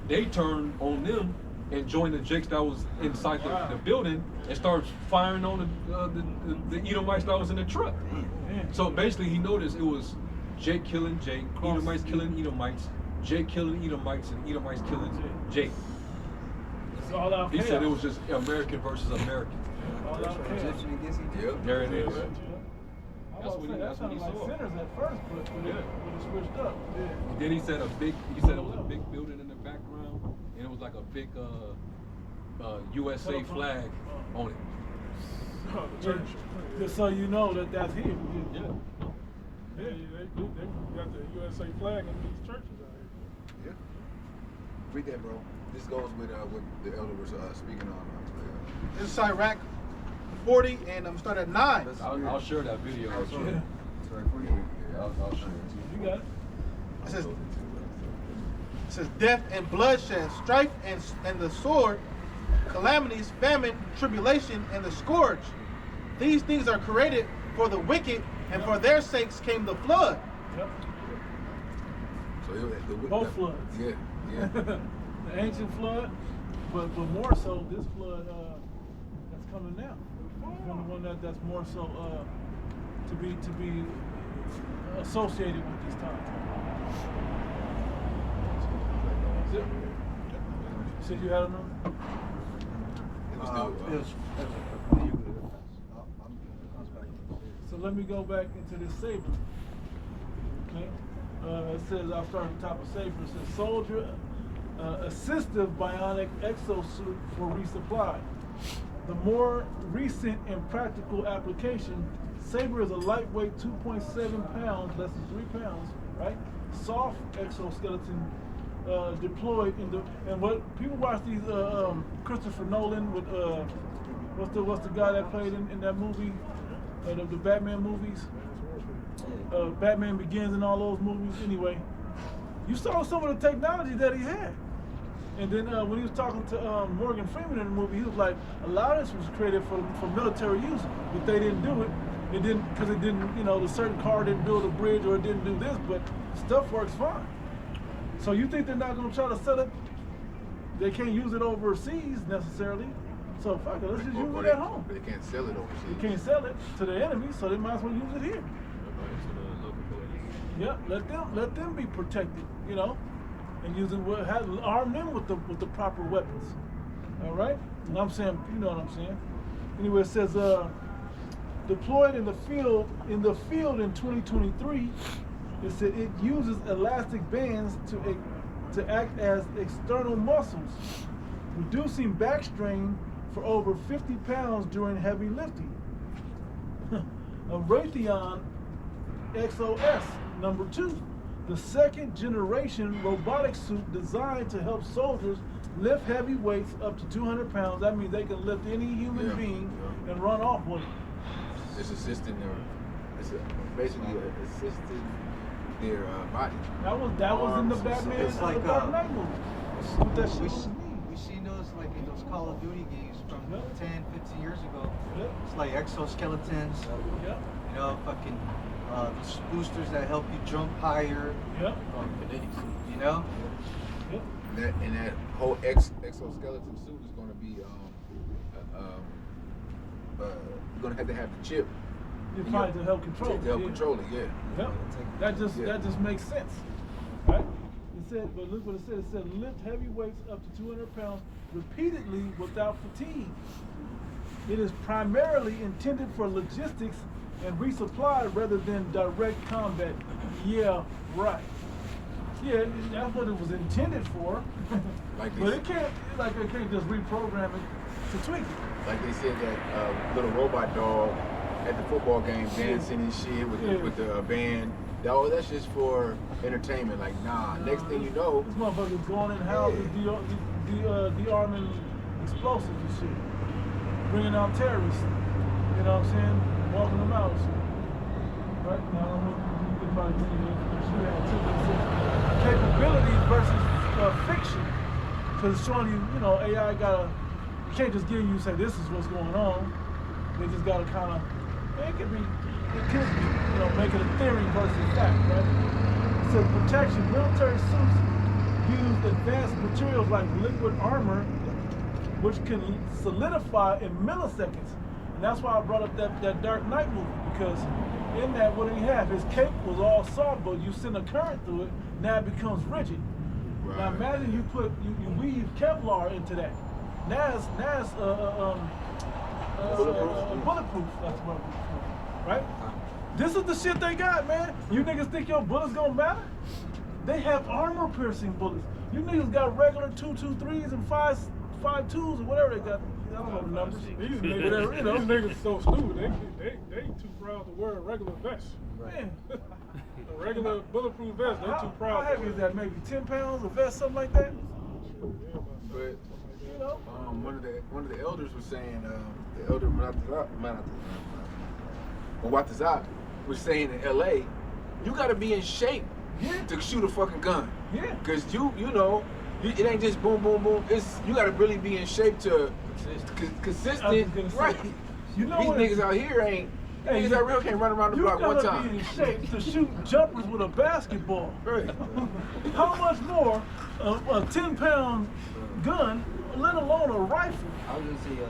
S3: They turned on them and joined the Jakes that was inside the building and started firing on the Edomites that was in the truck. So basically he noticed it was Jake killing Jake, Edomites killing Edomites, Jake killing Edomites, and Edomites killing Jake.
S2: It's all out
S3: He
S2: chaos.
S3: said it was just American versus American.
S2: all out chaos.
S6: Egyptian against Egyptian.
S3: There it is.
S2: That's what he
S3: That's what he
S2: like
S3: saw.
S2: sinners at first, but when it switched up, yeah.
S3: Then he said it was a big building in the background, and it was like a big USA flag on it.
S2: Just so you know that's him.
S3: Yeah.
S4: Yeah, they got the USA flag in these churches out here.
S8: Yeah. Read that, bro. This goes with what the elder was speaking on.
S1: This is Iraq 40, and I'm starting at 9.
S3: I'll share that video. I'll share it.
S6: Sorry, 48.
S3: I'll share it.
S2: You got it.
S1: It says, It says death and bloodshed, strife and the sword, calamities, famine, tribulation, and the scourge. These things are created for the wicked, and for their sakes came the flood.
S2: Yep.
S8: So
S2: Both floods.
S8: Yeah, yeah.
S2: The ancient flood, but more so this flood that's coming now. One that's more so to be associated with this time. You said you had a number? So let me go back into this saber. Okay. It says, I'll start at the top of saber. It says soldier assistive bionic exosuit for resupply. The more recent and practical application, Saber is a lightweight 2.7 pounds, less than 3 pounds, right? Soft exoskeleton deployed in the, and what people watch these Christopher Nolan with what's the guy that played in that movie, the Batman movies, Batman Begins and all those movies. Anyway, you saw some of the technology that he had. And then when he was talking to Morgan Freeman in the movie, he was like, a lot of this was created for military use, but they didn't do it. It didn't, because it didn't, you know, the certain car didn't build a bridge or it didn't do this, but stuff works fine. So you think they're not going to try to sell it? They can't use it overseas necessarily. So fuck it, let's just use it at home.
S8: They can't sell it overseas.
S2: They can't sell it to the enemy, so they might as well use it here. Yeah, let them be protected, you know, and use it, arm them with the proper weapons. All right, and I'm saying, you know what I'm saying. Anyway, it says deployed in the field in 2023. It said it uses elastic bands to act as external muscles, reducing back strain for over 50 pounds during heavy lifting. A Raytheon XOS #2, the second generation robotic suit designed to help soldiers lift heavy weights up to 200 pounds. That means they can lift any human being and run off with it.
S8: It's assisting their, basically assisting their body.
S2: That was in the Batman
S7: it's like,
S2: the Dark Knight movie. What that shit was.
S7: We've seen those like in those Call of Duty games from 10, 15 years ago.
S2: Yep.
S7: It's like exoskeletons.
S2: Yep.
S7: You know, fucking those boosters that help you jump higher.
S2: Yep.
S7: You know.
S2: Yep.
S8: And that whole exoskeleton suit is going to be you're going to have the chip.
S2: You're trying to help control it.
S8: To help control it, yeah.
S2: Yep. That just makes sense, right? It said, but look what it said. It said lift heavy weights up to 200 pounds repeatedly without fatigue. It is primarily intended for logistics and resupply rather than direct combat. Yeah, right. Yeah, that's what it was intended for. But it can't just reprogram it to tweak it.
S8: Like they said that little robot dog at the football game dancing and shit with the band. That's just for entertainment. Like, nah. Next thing you know,
S2: this motherfucker's going in houses, de-arming explosives and shit, bringing out terrorists. You know what I'm saying? Walking them out. And shit. Right now, you can probably bring it in. Capabilities versus fiction, because it's showing you, you know, AI you can't just give you say this is what's going on. They just gotta kind of, it could be, you know, make it a theory versus fact, right? It says protection. Military suits use advanced materials like liquid armor, which can solidify in milliseconds. And that's why I brought up that Dark Knight movie, because in that, what did he have? His cape was all soft, but you send a current through it, now it becomes rigid. Right. Now imagine you weave Kevlar into that. Now it's bulletproof. That's what right? This is the shit they got, man. You niggas think your bullets gonna matter? They have armor-piercing bullets. You niggas got regular 223s and 5.2s or whatever they got. I don't know the numbers.
S4: These niggas, you know, these niggas so stupid. They too proud to wear a regular vest.
S2: Man.
S4: A regular bulletproof vest. They too proud.
S2: How heavy is that? Maybe 10 pounds a vest, something like that.
S8: But
S2: you know,
S8: one of the elders was saying, the elder Muatazat was saying in LA, you got to be in shape
S2: Yeah.
S8: to shoot a fucking gun.
S2: Yeah.
S8: Cause you know, it ain't just boom, boom, boom. It's you gotta really be in shape to consistent.
S2: I was gonna say,
S8: Right.
S2: you know
S8: These
S2: what?
S8: niggas out here ain't.
S2: Hey,
S8: Niggas out real can't run around the
S2: You
S8: block one
S2: gotta
S8: time.
S2: be in shape to shoot jumpers with a basketball.
S8: Right.
S2: How much more a 10-pound gun, let alone a rifle?
S6: I was gonna say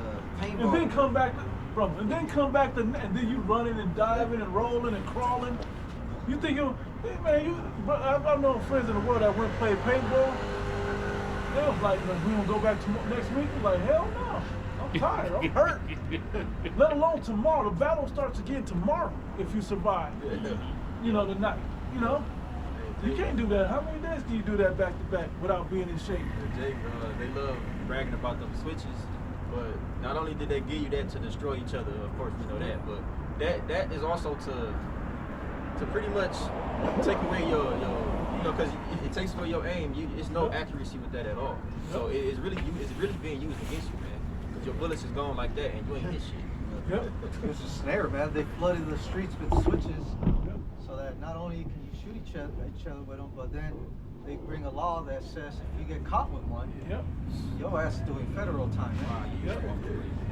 S2: And
S6: paintball.
S2: then come back, and then you running and diving and rolling and crawling. You think hey man, I've known friends in the world that went and played paintball. They was like, we gonna go back next week? I was like, hell no. I'm tired, I'm hurt. Let alone tomorrow. The battle starts again tomorrow if you survive. You know, the night. You know? You can't do that. How many days can you do that back to back without being in shape?
S5: Jake, they love bragging about them switches, but not only did they give you that to destroy each other, of course we know that, but that is also to pretty much take away your you know, because it takes away your aim. It's no accuracy with that at all. So it's really being used against you, man. Because your bullets is going like that and you ain't hit shit.
S2: Yep.
S7: It's a snare, man. They flooded the streets with switches so that not only can you shoot each other with them, but then they bring a law that says if you get caught with one,
S2: Yep.
S7: your ass is doing federal time, man.
S2: Yep.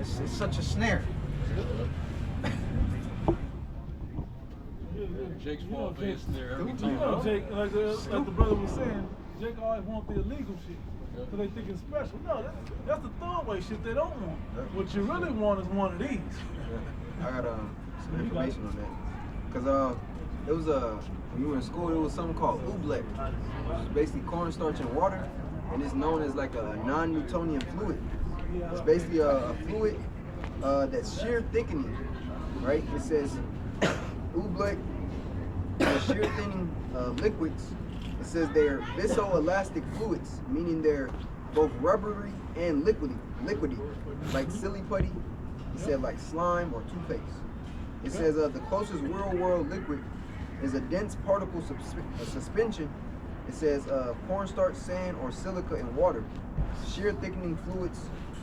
S7: It's such a snare.
S3: Jake's
S2: You know,
S3: fault for
S2: Jake-
S3: his snare every
S2: You
S3: time.
S2: know, Jake, like the brother was saying, Jake always wants the illegal shit. So they think it's special. No, that's the throwaway shit they don't want. What you really want is one of these.
S6: I got some information on that. Cause it was when you were in school, there was something called oobleck, which is basically cornstarch and water, and it's known as like a non-Newtonian fluid. It's basically a fluid that's shear thickening, right? It says oobleck, shear thinning liquids. It says they're viscoelastic fluids, meaning they're both rubbery and liquidy, like silly putty. It said like slime or toothpaste. It says the closest real world liquid is a dense particle suspension. It says cornstarch, sand, or silica in water. Shear thickening fluids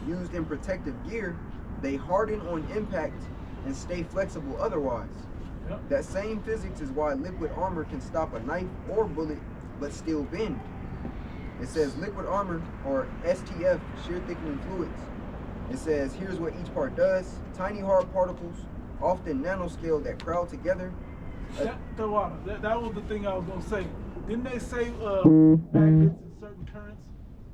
S6: used in protective gear. They harden on impact and stay flexible otherwise.
S2: Yep.
S6: That same physics is why liquid armor can stop a knife or bullet but still bend. It says liquid armor, or STF, shear thickening fluids. It says here's what each part does. Tiny hard particles, often nanoscale, that crowd together.
S2: That was the thing I was gonna say. Didn't they say magnets and certain currents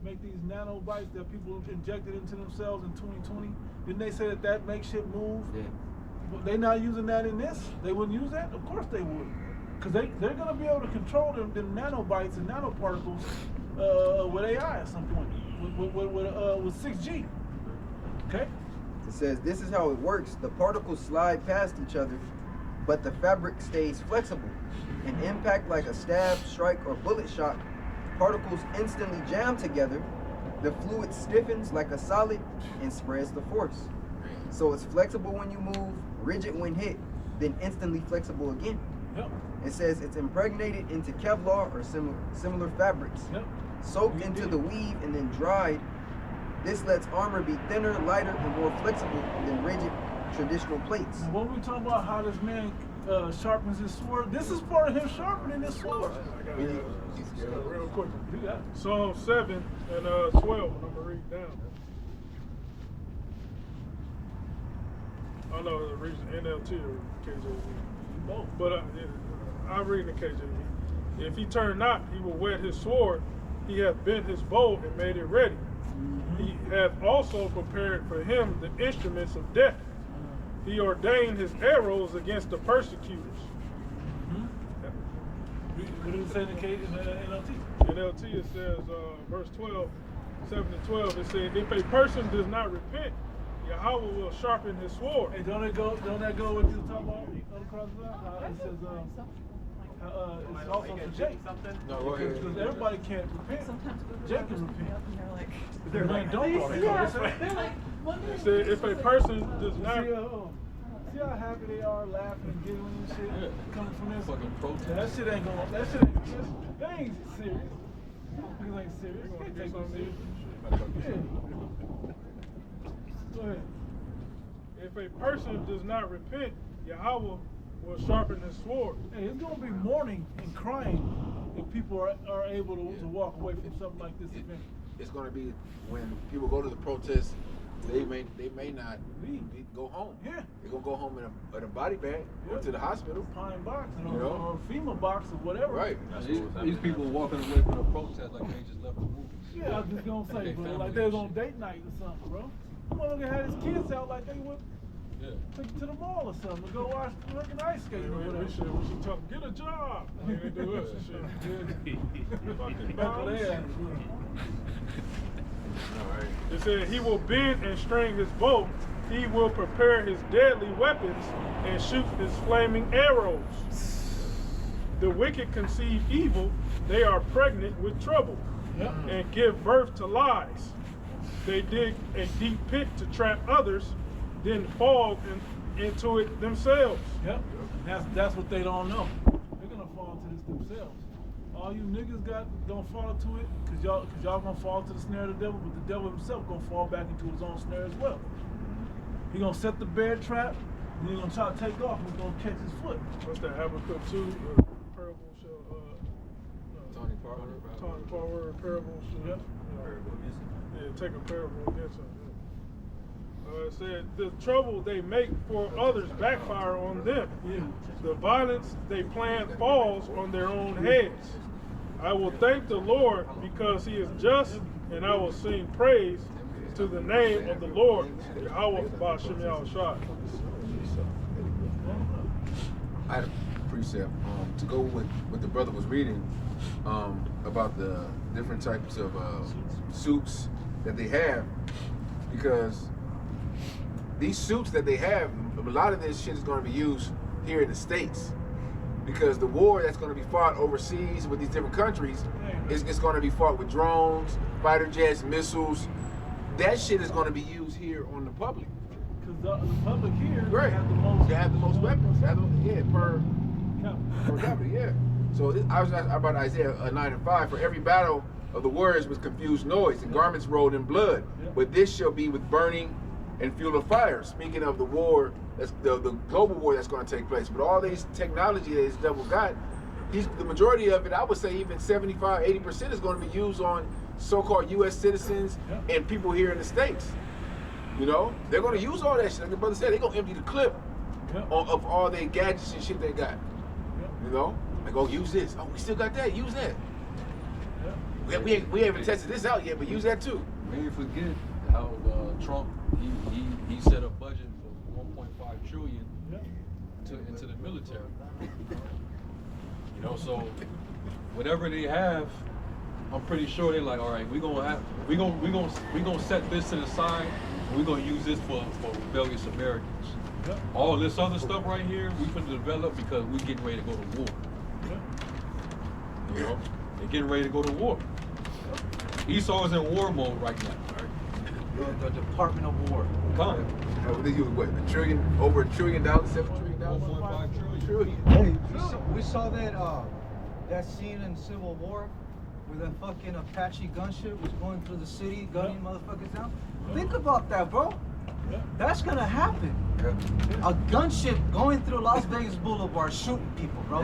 S2: make these nanobites that people injected into themselves in 2020? Didn't they say that makes shit move?
S6: Yeah.
S2: But they not using that in this? They wouldn't use that? Of course they would. Because they're going to be able to control them nanobites and nanoparticles with AI at some point, with 6G. Okay?
S6: It says this is how it works. The particles slide past each other, but the fabric stays flexible. An impact like a stab, strike, or bullet shock, particles instantly jam together. The fluid stiffens like a solid and spreads the force. So it's flexible when you move, rigid when hit, then instantly flexible again.
S2: Yep.
S6: It says it's impregnated into Kevlar or similar fabrics,
S2: Yep.
S6: soaked into the weave and then dried. This lets armor be thinner, lighter, and more flexible than rigid traditional plates.
S2: Now, when we talk about how this man sharpens his sword, this is part of him sharpening his sword.
S4: Real quick.
S2: Do that.
S4: Psalm 7 and 12, and I'm going to read down. I know it reads NLT or KJV.
S2: Both.
S4: But I read the KJV. If he turn not, he will whet his sword. He hath bent his bow and made it ready. He hath also prepared for him the instruments of death. He ordained his arrows against the persecutors.
S2: What did it say in the NLT?
S4: NLT, it says, verse 12, 7 and 12, it says, if a person does not repent, Yahweh will sharpen his sword.
S2: Hey, don't that go with you talking about across the line? It says, it's also for Jake.
S8: No, go ahead.
S2: Because everybody can't repent.
S9: Sometimes we go
S2: Jake
S9: to
S2: can
S9: the
S2: repent.
S9: and they're like,
S2: The man don't go there.
S9: yeah,
S2: Listen.
S9: they're like, one
S4: It
S9: minute.
S4: said, if a person does not,
S2: See how happy they are, laughing and giggling and shit coming from this?
S3: Fucking protest.
S2: That shit ain't going. That ain't serious. Niggas ain't serious. You can't take them serious. Yeah. Go ahead.
S4: if a person does not repent, Yahweh will sharpen his sword.
S2: Hey, it's gonna be mourning and crying if people are able to walk away from something like this event.
S8: It's going to be when people go to the protest, they may not go home.
S2: Yeah.
S8: They're going to go home in a body bag or to the hospital.
S2: Pine box
S8: You know?
S2: or FEMA box or whatever.
S8: Right.
S3: These people walking away from the protest like they just left the movie.
S2: Yeah, I was just gonna say, bro, like they was on date night or something, bro. Motherfucker had his kids out like they went to the mall or something to go watch fucking ice skating or whatever.
S4: We should tell them, get a job. And they do us and shit. Fucking
S2: That's what
S4: bombs.
S2: they had.
S4: It said he will bend and string his bow. He will prepare his deadly weapons and shoot his flaming arrows. The wicked conceive evil. They are pregnant with trouble and give birth to lies. They dig a deep pit to trap others, then fall into it themselves.
S2: Yep. That's what they don't know. They're gonna fall into this themselves. All you niggas don't fall into it because y'all gonna fall to the snare of the devil, but the devil himself gonna fall back into his own snare as well. He gonna set the bear trap, and he gonna try to take off, and he's gonna catch his foot.
S4: What's that? Habakkuk 2 parable shall
S8: Tony Parker.
S4: Tony Parker parable shall yeah, take a parable against him. It said the trouble they make for others backfire on them.
S2: Yeah.
S4: The violence they plan falls on their own heads. I will thank the Lord because he is just, and I will sing praise to the name of the Lord. Yahweh Ba'Shem Yahushua.
S8: I had a precept to go with what the brother was reading about the different types of suits that they have, because these suits that they have, a lot of this shit is going to be used here in the States, because the war that's going to be fought overseas with these different countries is going to be fought with drones, fighter jets, missiles. That shit is going to be used here on the public.
S2: Because the public here
S8: Right.
S2: they have the most
S8: weapons. Per
S2: capita.
S8: capita, yeah. So I was about Isaiah 9:5. For every battle of the words was confused noise, and garments rolled in blood.
S2: Yeah.
S8: But this shall be with burning and fuel of fire. Speaking of the war, that's the global war that's going to take place. But all these technology that this devil got, the majority of it, I would say even 75, 80% is going to be used on so-called U.S. citizens and people here in the States. You know, they're going to use all that shit. Like the brother said, they're going to empty the clip of all their gadgets and shit they got. You know, like, oh, use this. Oh, we still got that. Use that. We haven't tested this out yet, but use that too.
S3: We ain't forget how Trump he set a budget for 1.5 trillion into the military. You know, so whatever they have, I'm pretty sure they're like, all right, we gonna set this to the side, and we're gonna use this for rebellious Americans. All this other stuff right here, we finna develop because we getting ready to go to war. You know, they're getting ready to go to war. Esau is in war mode right now.
S6: The Department of War.
S3: Come.
S8: They use what? Over $1 trillion, $7 trillion.
S3: 1.5 trillion.
S8: Trillion.
S7: Hey, we saw that scene in Civil War where the fucking Apache gunship was going through the city, gunning motherfuckers down. Think about that, bro. That's gonna happen. A gunship going through Las Vegas Boulevard shooting people, bro.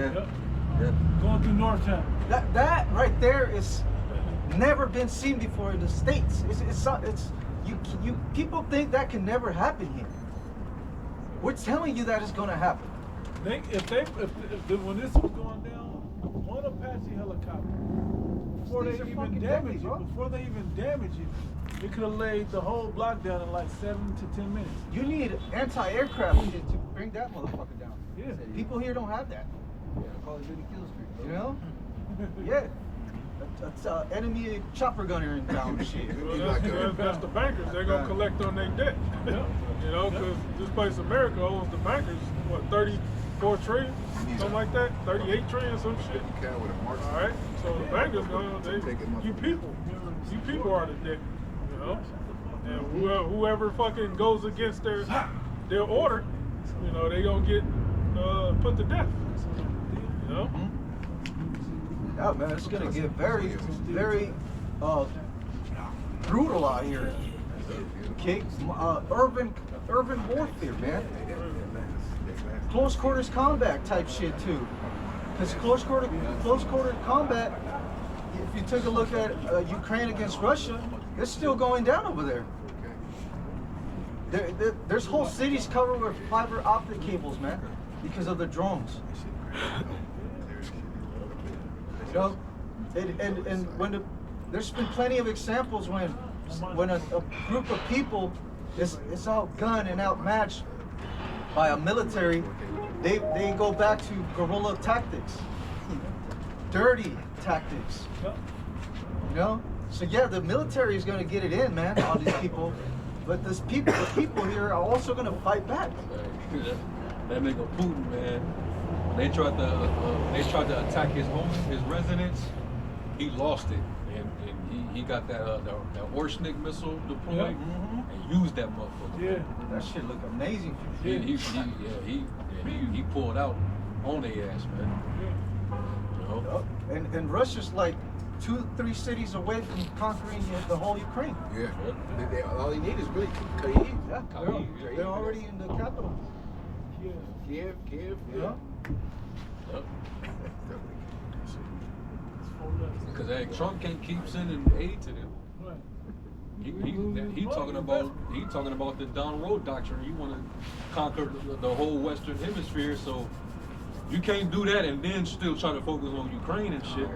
S2: Going through Northtown.
S7: That right there is never been seen before in the States. You people think that can never happen here. We're telling you that it's gonna happen.
S2: When this was going down, one Apache helicopter, before they even damage it, it could have laid the whole block down in like 7 to 10 minutes.
S7: You need anti-aircraft shit to bring that motherfucker down.
S2: Yeah.
S7: People here don't have that.
S6: Call of Duty Kill Street.
S7: You know? Yeah. That's enemy chopper gunner in town and shit.
S4: Well, that's the bankers. They're going to collect on their debt. You know, because this place, America, owes the bankers, what, 34 trillion? Something like that? 38 trillion, some shit. All right? So the bankers, you people are the debt. You know? And whoever fucking goes against their order, you know, they going to get put to death. You know?
S7: Yeah, man, it's gonna get very, very brutal out here. Okay, urban warfare, man. Close quarters combat type shit too. Because close quarter combat, if you took a look at Ukraine against Russia, it's still going down over there. There's whole cities covered with fiber optic cables, man, because of the drones. You know, and when there's been plenty of examples when a group of people is outgunned and outmatched by a military, they go back to guerrilla tactics, dirty tactics. You know, so yeah, the military is going to get it in, man. All these people, but the people here are also going to fight back.
S3: That nigga Putin, man. When they tried to attack his home, his residence, he lost it, and he got that Orsnik missile deployed and used that motherfucker.
S2: Yeah,
S7: that shit look amazing.
S3: He pulled out on their ass, man. You know?
S7: And Russia's like 2-3 cities away from conquering the whole Ukraine.
S8: Yeah. All they need is really Kyiv.
S7: Yeah, they're already in the capital.
S8: Kiev.
S7: Yeah.
S3: Because Trump can't keep sending aid to them. He talking about the down road doctrine. You want to conquer the whole Western Hemisphere, so you can't do that and then still try to focus on Ukraine and shit.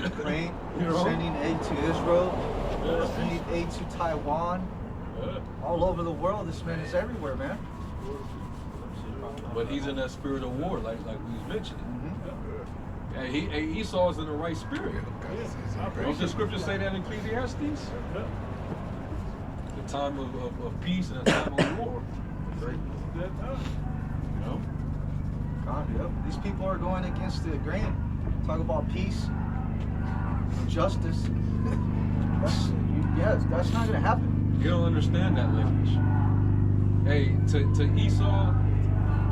S7: Ukraine, sending aid to Israel, sending aid to Taiwan, all over the world. This man is everywhere, man.
S3: But he's in that spirit of war, like we was mentioning. And Esau's in the right spirit. Don't the scriptures say that in Ecclesiastes? The time of peace and a time of war. You know?
S7: God, yep. These people are going against the grain. Talk about peace, justice. That's not gonna happen.
S3: You don't understand that language. Hey, to Esau,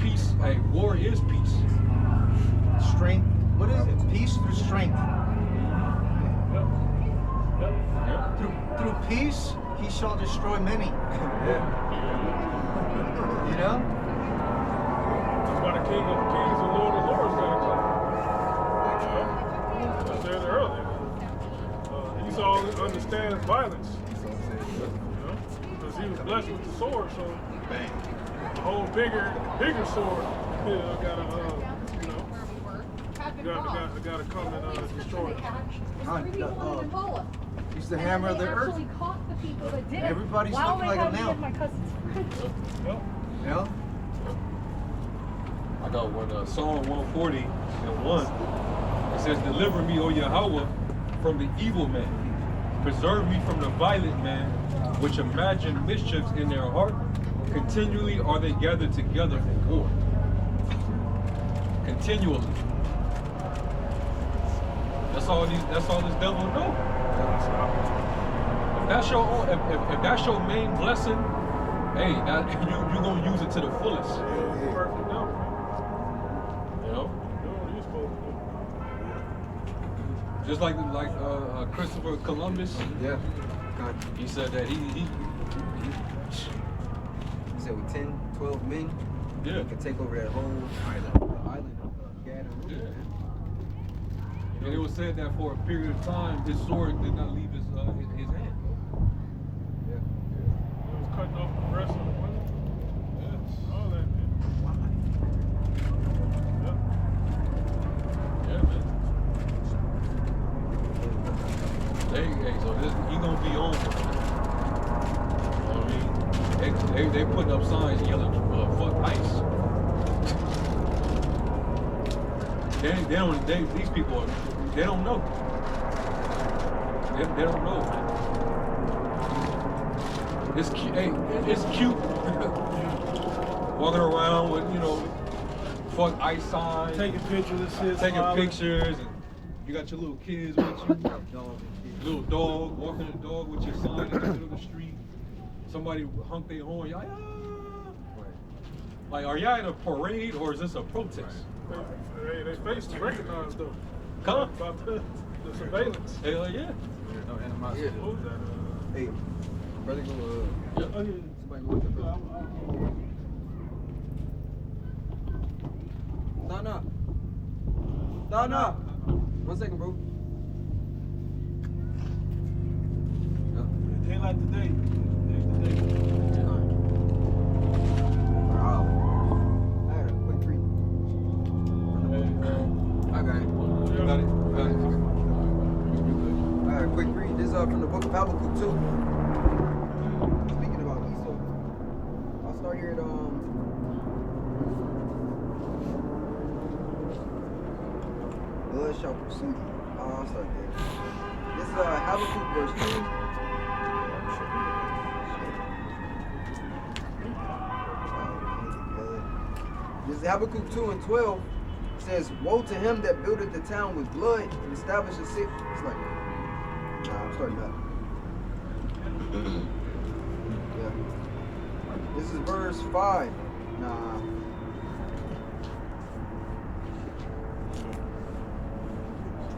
S3: peace. Hey, war is peace.
S7: Strength. What is it? Peace through strength. Through peace, he shall destroy many. You know?
S4: That's why the King of Kings and Lord of Lords got to come. I said it earlier. Esau understands violence. Because he was blessed with the sword, so the whole bigger sword gotta come and destroy it.
S7: He's the hammer of the earth. Everybody's looking like a nail. Yeah.
S3: I got one Psalm 140 and 1. It says, "Deliver me, O Yahweh, from the evil man. Preserve me from the violent man, which imagine mischiefs in their heart. Continually are they gathered together for war." Continually. That's all this devil know. If that's your main blessing, hey, you gonna use it to the fullest.
S4: Perfect number.
S3: You know? Just like Christopher Columbus.
S6: Yeah.
S3: He said that he
S6: said with 10, 12 men, he could take over that whole island of Gad.
S3: Yeah. And it was said that for a period of time, his sword did not leave his hand.
S4: It was cutting off the breast of the women. Yes, all that, man.
S3: Yeah, man. Hey, so he gonna be on. You know what I mean? They putting up signs yelling, "Fuck ICE." These people, they don't know. They don't know, man. It's cute. Hey, it's cute. Walking around with, fuck ICE signs.
S2: Taking pictures and shit.
S3: Taking
S2: smiling.
S3: pictures. And you got your little kids with you. Little dog, walking the dog with your sign in the middle of the street. Somebody honk their horn. Y'all, like, are y'all in a parade or is this a protest?
S4: Hey, they faces recognized though.
S3: Come.
S4: About the surveillance.
S3: Hell yeah.
S8: No animosity.
S4: What was that?
S6: Hey, brother, go.
S3: Yep.
S6: Somebody go with the No. No. 1 second, bro.
S2: Day like today.
S6: Wow. I had a quick read. I got it.
S3: You got it?
S6: I had a quick read. This is from the book of Habakkuk 2. Speaking about Esau. I'll start here at blood shall pursue thee. I'll start there. This is Habakkuk verse 2. This is Habakkuk 2 and 12. It says, woe to him that buildeth the town with blood and establishes it. It's like, nah, I'm starting up. Yeah. This is verse 5. Nah.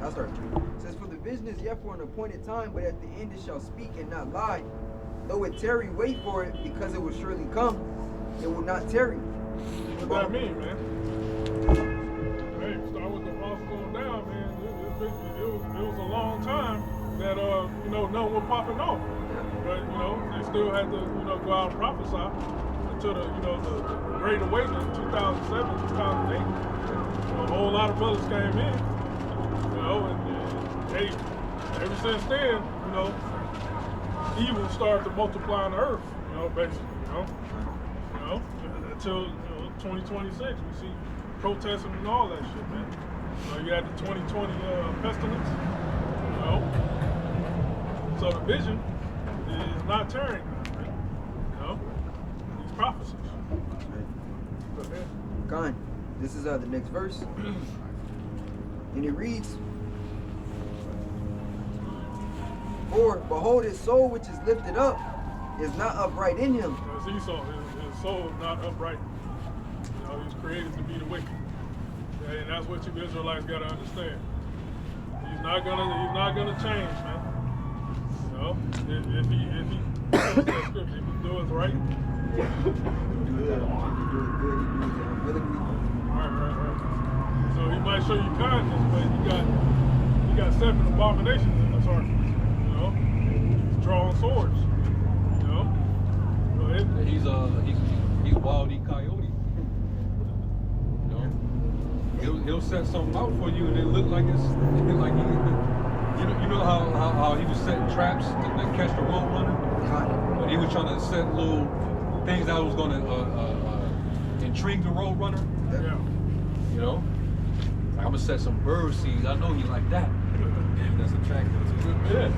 S6: I'll start 3. It says, for the vision is yet for an appointed time, but at the end it shall speak and not lie. Though it tarry, wait for it, because it will surely come. It will not tarry.
S4: What that mean, man? Hey, start with the boss going down, man. It was a long time that nothing was popping off. But they still had to go out and prophesy until the Great Awakening in 2007, 2008. A whole lot of brothers came in, and hey, ever since then, evil started to multiply on the earth, basically, until 2026, we see protesting and all that shit, man. You had the 2020 pestilence, So the vision is not tearing, man. These prophecies.
S6: Gone. This is the next verse. And it reads, for behold, his soul which is lifted up is not upright in him.
S4: As Esau, his soul is not upright. He's created to be the wicked. And that's what you Israelites gotta understand. He's not gonna change, man. If he does right. Right. So he might show you kindness, but he got 7 abominations in his heart. He's drawing swords.
S3: He's Wild E. Coyote. He'll set something out for you, and it look like it's like how he was setting traps to catch the road runner, but he was trying to set little things that was going to intrigue the road runner.
S4: Yeah.
S3: I'm gonna set some bird seeds. I know he like that.
S8: That's attractive to him.
S3: Yeah.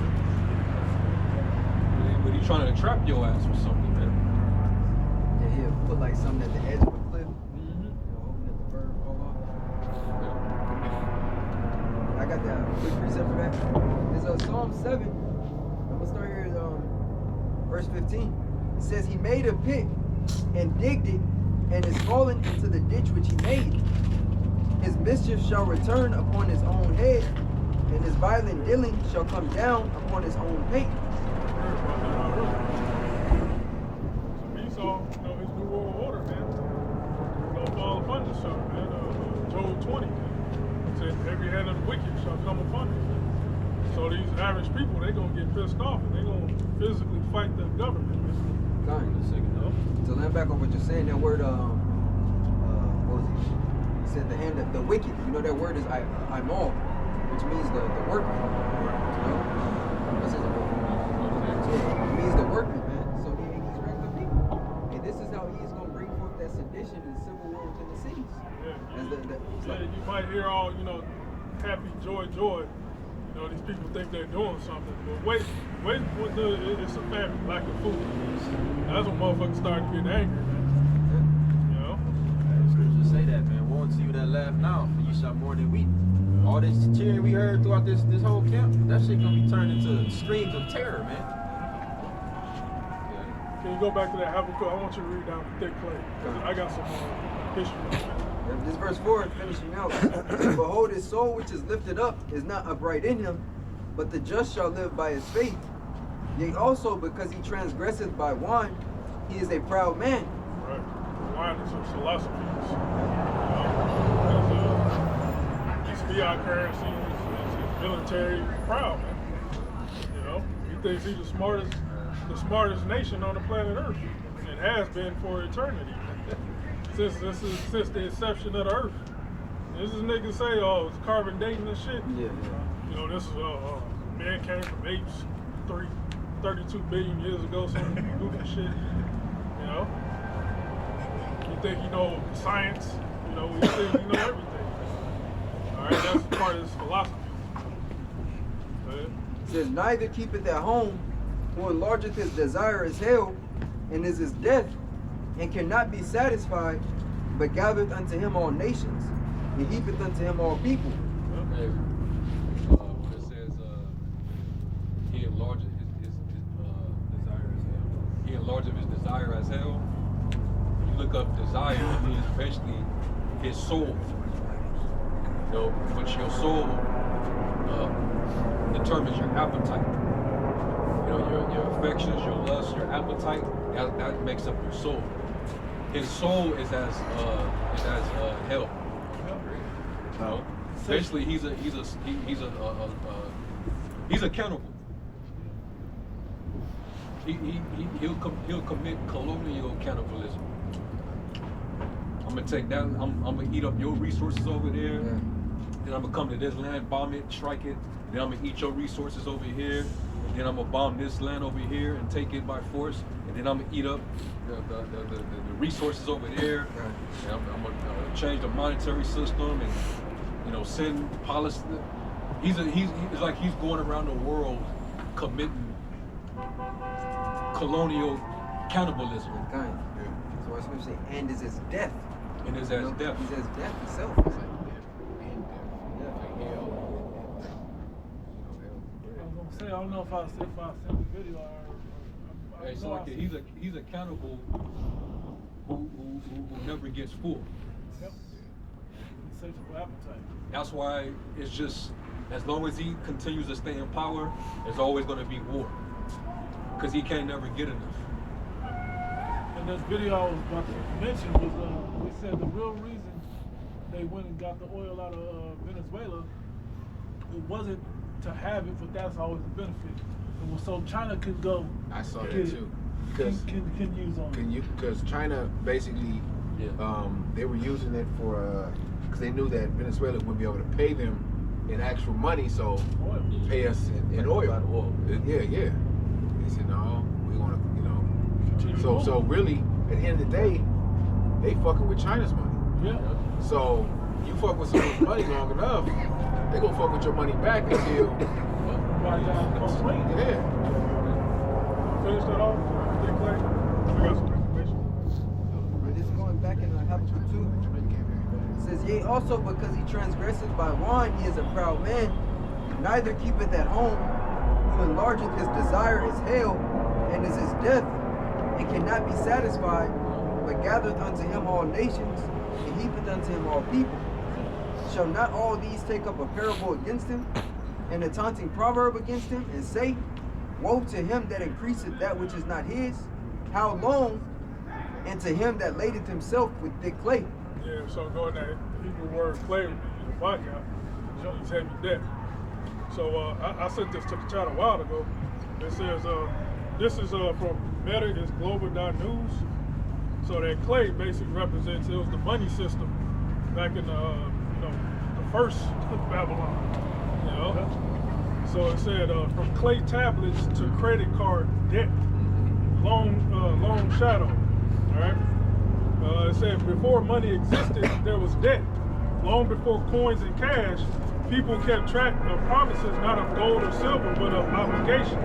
S3: But he trying to trap your ass with something, man.
S6: Yeah, he'll put like something at the edge of a cliff. Hoping that the bird fall off. I got that quick precept for that. It's Psalm 7. I'm gonna start here at verse 15. It says, he made a pit and digged it and is fallen into the ditch which he made. His mischief shall return upon his own head, and his violent dealing shall come down upon his own pate.
S4: Esau, his new world order, man. Gonna fall upon this son, man. Job 20 said, every hand of the wicked shall come upon him. So these average people, they're gonna get pissed off and they're gonna physically fight the government, man.
S6: To land back on what you're saying, that word, what was it? It said the hand of the wicked. That word is I'm all, which means the workman. So it means the workman, man. So meaning he's regular people. And this is how he's going to bring forth that sedition and civil war within the cities.
S4: Yeah. You might hear all, happy, joy. These people think they're doing something. But wait, it's a famine, lack of food. That's when motherfuckers start to get angry, man.
S5: Scriptures say that, man. Woe unto you that laugh now, for you shall mourn and weep. All this cheering we heard throughout this whole camp, that shit gonna be turned into screams of terror, man.
S4: Can you go back to that Habakkuk? I want you to read down the thick clay. I got some history on that.
S6: This verse 4 is finishing out. Behold, his soul which is lifted up is not upright in him, but the just shall live by his faith. Yea, also because he transgresseth by wine, he is a proud man.
S4: Right. Wine is a philosophy. These fiat currency, his military proud, man. You know, he thinks he's the smartest nation on the planet Earth, and has been for eternity since the inception of the Earth. This is niggas say, oh, it's carbon dating and shit.
S6: Yeah.
S4: You know, this is man came from apes 32 billion years ago, some goofy shit. You know, you think you know science? You know, we think you know everything. All right, that's part of his philosophy.
S6: It says, neither keepeth at home, who enlargeth his desire is hell, and is his death, and cannot be satisfied, but gathereth unto him all nations, and heapeth unto him all people.
S3: Hey, it says he enlarged his desire as hell. He enlarged his desire as hell. When you look up desire, it means basically his soul. You know, but your soul determines your appetite. You know, your affections, your lust, your appetite. That makes up your soul. His soul is as hell. You know? Basically, he's accountable. He'll commit colonial cannibalism. I'm gonna take that. I'm gonna eat up your resources over there.
S6: Yeah.
S3: Then I'm gonna come to this land, bomb it, strike it. Then I'm gonna eat your resources over here. And then I'm gonna bomb this land over here and take it by force. And then I'm gonna eat up the resources over there. And I'm gonna change the monetary system and, you know, send policy. It's like he's going around the world committing colonial cannibalism.
S6: Kind. So what's going to say, and is his death.
S3: And is as death.
S6: He's as death himself.
S8: It's like death and death. Like hell.
S4: I was gonna say, I don't know if I sent the video or
S3: Hey, so he's a cannibal who never gets full.
S4: Yep. Insatiable appetite.
S3: That's why it's just, as long as he continues to stay in power, there's always going to be war. Because he can't never get enough.
S4: And this video I was about to mention was, they said the real reason they went and got the oil out of Venezuela, it wasn't to have it, but that's always a benefit. It was so China could go.
S8: I saw that
S4: get it.
S8: too. Because
S4: Can use on it.
S8: because China basically, they were using it for, because they knew that Venezuela wouldn't be able to pay them in actual money, so
S4: Oil.
S8: pay us in oil. Yeah. They said, no, we want to, you know. So really, at the end of the day, they fucking with China's money.
S4: Yeah.
S8: So you fuck with someone's money long enough, they gonna fuck with your money back until,
S4: Right down on swing.
S8: yeah.
S4: Finish that off. I got some information.
S6: But this is going back in Habakkuk 2. It says, yea, also because he transgresseth by wine, he is a proud man, neither keepeth at home, who enlargeth his desire is hell, and is his death, and cannot be satisfied, but gathereth unto him all nations, and heapeth unto him all people. Shall not all these take up a parable against him, and a taunting proverb against him, and say, woe to him that increaseth that which is not his, how long, and to him that ladeth himself with thick clay.
S4: Yeah, so going that Hebrew word clay would be the vodka, he's heavy debt. So I sent this to the chat a while ago. It says, this is from Meta, it's global.news. So that clay basically represents, it was the money system back in the first Babylon. You know? So it said from clay tablets to credit card debt, long shadow. All right. It said before money existed, there was debt. Long before coins and cash, people kept track of promises, not of gold or silver, but of obligations.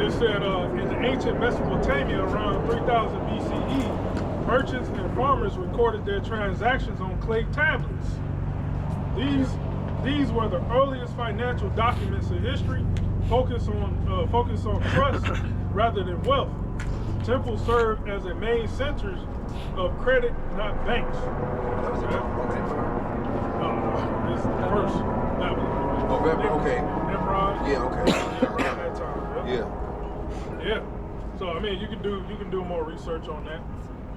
S4: It said in the ancient Mesopotamia, around 3000 BCE, merchants and farmers recorded their transactions on clay tablets. These were the earliest financial documents in history, focused on trust rather than wealth. Temples served as a main centers of credit, not banks.
S8: That was the Roman Empire.
S4: This is the first Babylon.
S8: Oh, okay.
S4: Nimrod.
S8: Yeah, okay.
S4: Yeah, around that time.
S8: Yeah.
S4: Yeah. So I mean, you can do more research on that.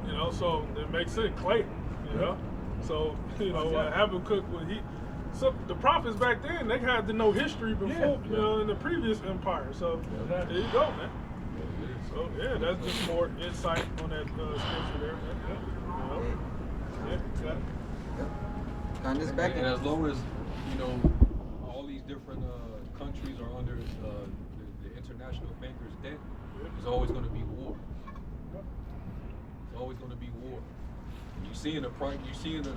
S4: You know, so it makes it clay. You know, so you know Habakkuk So the prophets back then, they had to know history before,
S2: Yeah.
S4: you know, in the previous empire. So there you go, man. So yeah, that's just more insight on that scripture there. You know? Yeah, got it.
S6: Turn this back
S3: And
S6: in.
S3: as long as, you know, all these different countries are under the international bankers' debt, there's always going to be war. There's always going to be war. You seeing the price? You seeing the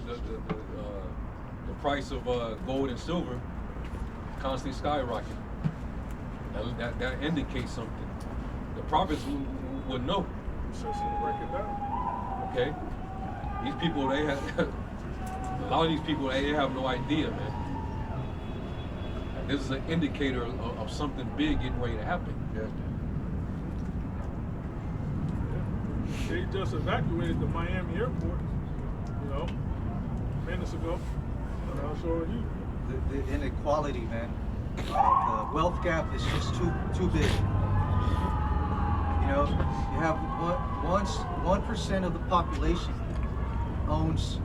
S3: price of gold and silver constantly skyrocketing. That indicates something. The prophets would know.
S4: So break it down.
S3: Okay, these people, they have a lot of these people, they have no idea, man. And this is an indicator of something big getting ready to happen.
S4: They just evacuated the Miami airport, you know, minutes ago. And I'll show you.
S7: The inequality, man. The wealth gap is just too big. You know, you have 1% of the population owns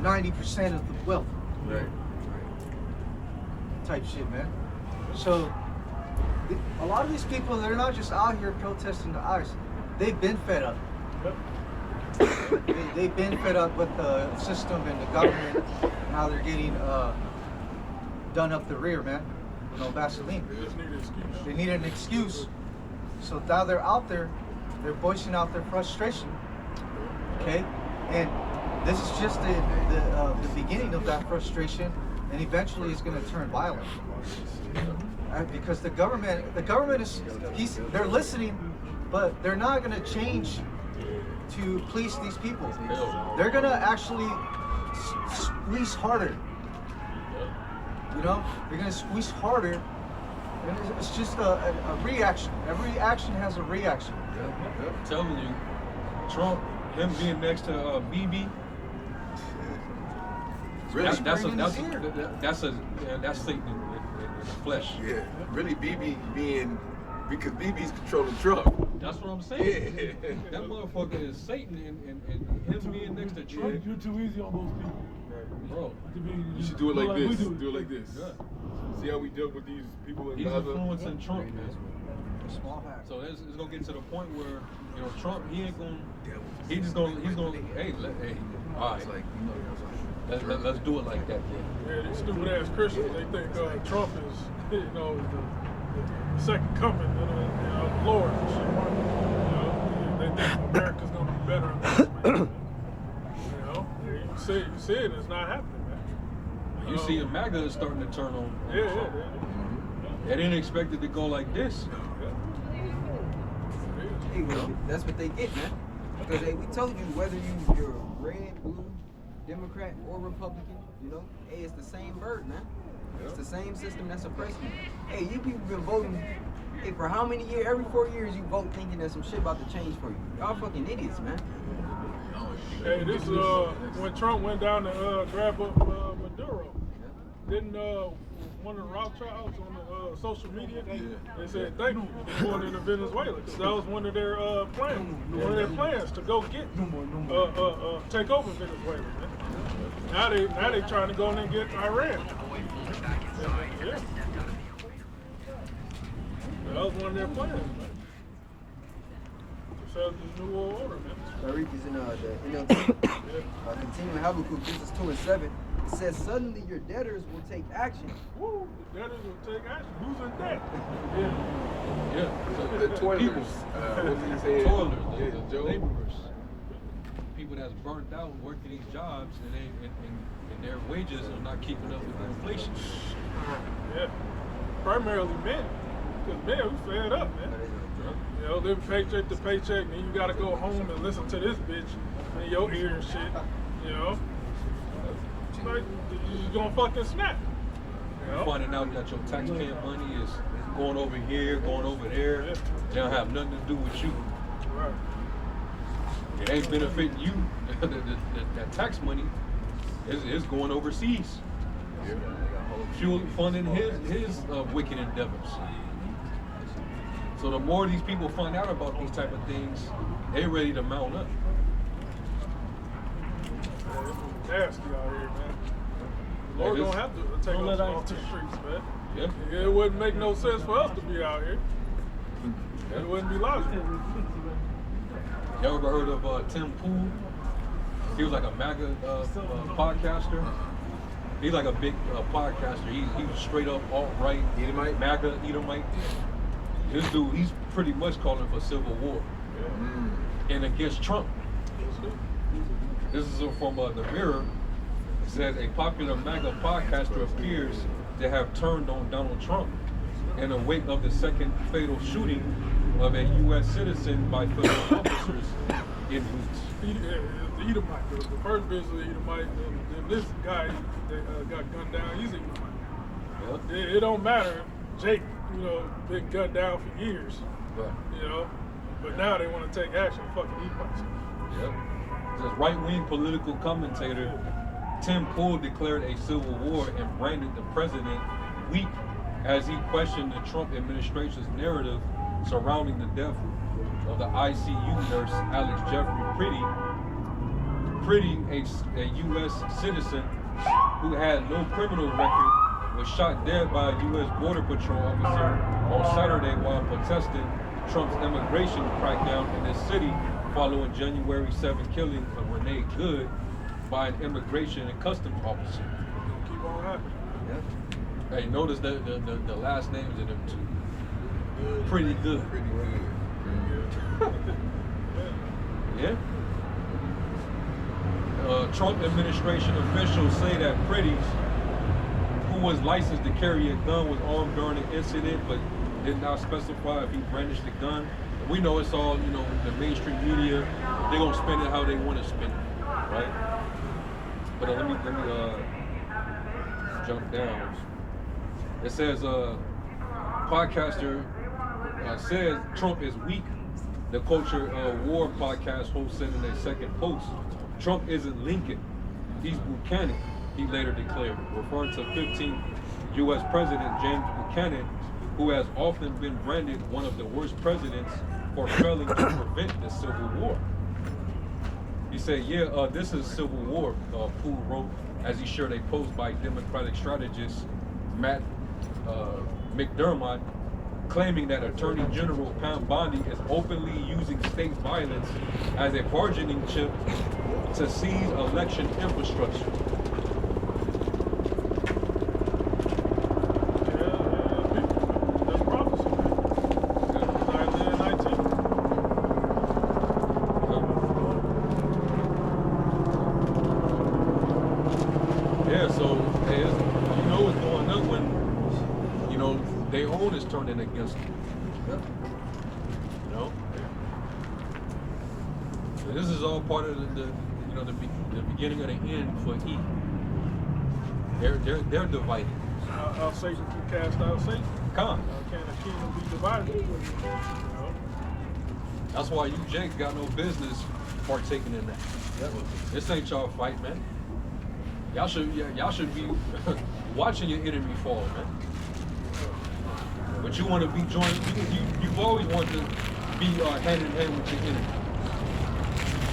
S7: 90% of the wealth.
S8: Right.
S7: Type shit, man. So a lot of these people, they're not just out here protesting the ICE. They've been fed up. They've been fed up with the system and the government and how they're getting done up the rear, man. No Vaseline.
S4: They just need an excuse.
S7: They need an excuse. So now they're out there, they're voicing out their frustration. Okay? And this is just the beginning of that frustration, and eventually it's going to turn violent. Because the government is, they're listening, but they're not going to change to please these people. They're going to actually squeeze harder. You know, they're going to squeeze harder. And it's just a reaction. Every action has a reaction.
S3: I'm telling you, Trump, him being next to BB,
S8: Really,
S3: that's
S7: Satan in the flesh.
S8: Yeah, really, BB being, because BB's controlling Trump.
S3: That's what I'm saying.
S8: Yeah.
S3: That motherfucker is Satan, and him being next to Trump,
S2: You're too easy on those people.
S3: bro.
S8: You should do it like
S2: we
S8: this.
S2: do.
S8: Do it like this.
S3: Yeah.
S8: See how we deal with these people in
S3: He's
S8: Gaza?
S3: influencing Trump, man.
S7: Small hat.
S3: So it's gonna get to the point where, you know, Trump, he's gonna, hey, all right, let's do it like that, then.
S4: Yeah, these stupid ass Christians, they think Trump is, you know, the second coming of the Lord and shit. You know, they think America's gonna be better in this, man. You know, you see it, it's not happening, man.
S3: You see, MAGA is starting to turn on.
S4: Yeah.
S3: They didn't expect it to go like this.
S6: Hey, well, that's what they get, man. Because hey, we told you whether you're red, blue, Democrat, or Republican, you know, hey, it's the same bird, man. It's the same system that's oppressing you. Hey, you people been voting. Hey, for how many years? Every 4 years you vote thinking that some shit about to change for you. Y'all fucking idiots, man.
S4: Hey, this when Trump went down to grab up Maduro. Didn't one of the Rothschilds on the social media, they said thank you for going into Venezuela, because that was one of their plans. One of their plans to go get take over Venezuela. Man. Now they trying to go in and get Iran. Yeah. That was one of their plans, man. To set up this new world order, man.
S6: Tariq is in the NLT. Continuing Habakkuk, this is 2 and 7. It says, suddenly your debtors will take action.
S4: Woo, the debtors will take action. Who's in debt?
S3: Yeah.
S8: The toilers.
S3: People.
S8: What did he say?
S3: Toilers,
S8: Yeah,
S3: the
S8: Joe.
S3: laborers. People that's burnt out working these jobs, and their wages are not keeping up with the inflation.
S4: Yeah. Primarily men. Because men, we fed up, man. You know, living paycheck to paycheck, and then you gotta go home and listen to this bitch in your ear and shit. You know? Like, you just gonna fucking snap. You know?
S3: Finding out that your taxpayer money is going over here, going over there.
S4: Yeah.
S3: They don't have nothing to do with you.
S4: Right.
S3: It ain't benefiting you. That tax money is going overseas. Fuel funding his wicked endeavors. So the more these people find out about these type of things, they ready to mount up.
S4: Yeah, it's nasty out here, man. Or don't have to take
S2: Don't
S4: us
S2: let
S4: off
S2: us
S4: the
S2: take-
S4: streets, man.
S3: Yeah.
S4: It wouldn't make no sense for us to be out here. It wouldn't be logical.
S3: Y'all ever heard of Tim Pool? He was like a MAGA podcaster. He's like a big podcaster. He's straight up alt-right,
S8: Edomite?
S3: MAGA, Edomite. This dude, he's pretty much calling for civil war and against Trump. This is from The Mirror. It says a popular MAGA podcaster appears to have turned on Donald Trump in the wake of the second fatal shooting of a U.S. citizen by federal officers in Boots.
S4: The Edomite, the first bitch was Edomite, and this guy that got gunned down, he's Edomite.
S3: Yep.
S4: It don't matter. Jake, been gunned down for years,
S3: Right.
S4: but now they want to take action. Fucking Edomites.
S3: Yep. This right-wing political commentator Tim Pool declared a civil war and branded the president weak as he questioned the Trump administration's narrative surrounding the death of the ICU nurse Alex Jeffrey Pretty, a U.S. citizen who had no criminal record, was shot dead by a U.S. Border Patrol officer on Saturday while protesting Trump's immigration crackdown in the city following January 7 killing of Renee Good by an immigration and customs officer.
S4: Keep on happening.
S3: Hey, notice the last names of them two. Pretty good.
S8: Pretty good.
S3: Yeah. Trump administration officials say that Pretty, who was licensed to carry a gun, was armed during the incident, but did not specify if he brandished the gun. We know it's all, the mainstream media. They're gonna spin it how they want to spin it, right? But let me jump down. It says podcaster says Trump is weak. The Culture War podcast host said in a second post, Trump isn't Lincoln, he's Buchanan, he later declared, referring to 15th U.S. President James Buchanan, who has often been branded one of the worst presidents for failing to prevent the Civil War. He said, this is Civil War, Poole wrote as he shared a post by Democratic strategist Matt McDermott, claiming that Attorney General Pam Bondi is openly using state violence as a bargaining chip to seize election infrastructure.
S4: That's prophecy, man. It's Isaiah 19.
S3: Yeah, so it's going up when their own is turning against them. So this is all part of the beginning of the end for E. They're divided.
S4: How Satan can cast out Satan.
S3: Come.
S4: Can a kingdom be divided?
S3: That's why you Jakes got no business partaking in that. This ain't y'all fight, man. Y'all should be watching your enemy fall, man. But you want to be joined. You've always wanted to be hand in hand with your enemy.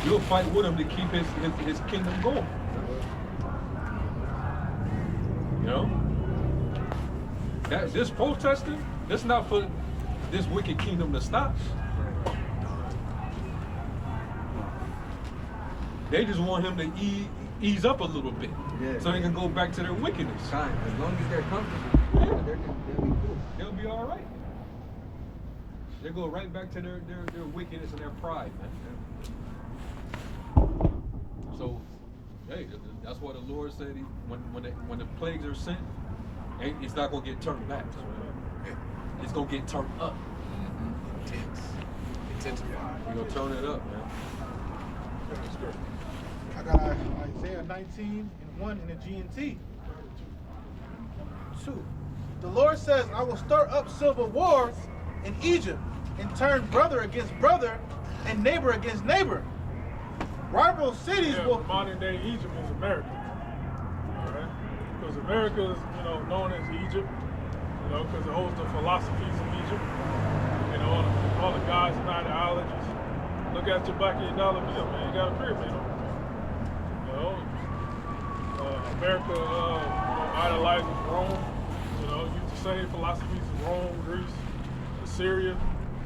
S3: You'll fight with him to keep his kingdom going. This protesting, this not for this wicked kingdom to stop. They just want him to ease up a little bit, so they can go back to their wickedness.
S6: Fine, as long as they're comfortable, they'll be cool.
S3: They'll be all right. They go right back to their wickedness and their pride, man. So, hey, that's what the Lord said. When the plagues are sent, it's not gonna get turned back. It's gonna get turned up.
S8: Intensify.
S3: We're gonna turn it up, man.
S1: I got Isaiah 19:1 in the GNT. 2. The Lord says, I will stir up civil war in Egypt and turn brother against brother and neighbor against neighbor. Rival cities will...
S4: Modern day Egypt is America. Alright? Because America is, known as Egypt, because it holds the philosophies of Egypt. All the gods and ideologies. Look at your back of your dollar bill, man. You got a pyramid on it. America, idolizes Rome. You know, use the same philosophies as Rome, Greece, Assyria.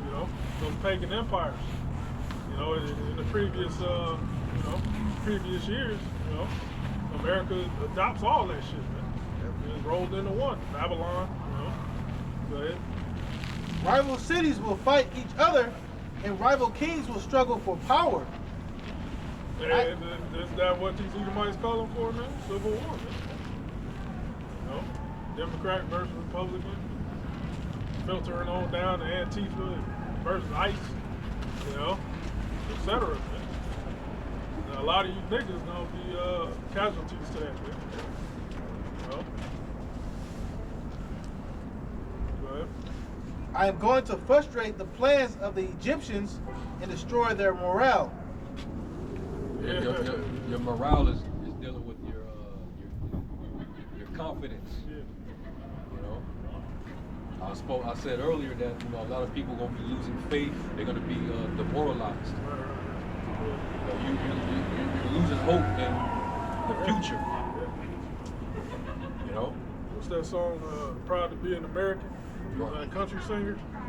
S4: You know, those pagan empires. You know, in the previous, previous years, you know, America adopts all that shit, man. It's rolled into one. Babylon, you know. Go ahead.
S1: Rival cities will fight each other, and rival kings will struggle for power.
S4: And is that what these Edomites calling for, man? Civil war, man. You know, Democrat versus Republican, filtering on down to Antifa versus ICE, you know, etc. Man. Now, a lot of you niggas gonna be casualties to that, man. You know? Go ahead.
S1: I am going to frustrate the plans of the Egyptians and destroy their morale.
S3: Your morale is dealing with your confidence.
S4: Yeah.
S3: You know, I said earlier that a lot of people are gonna be losing faith. They're gonna be demoralized. You're losing hope in the future. You know.
S4: What's that song? Proud to be an American. That country singer.
S7: Yeah.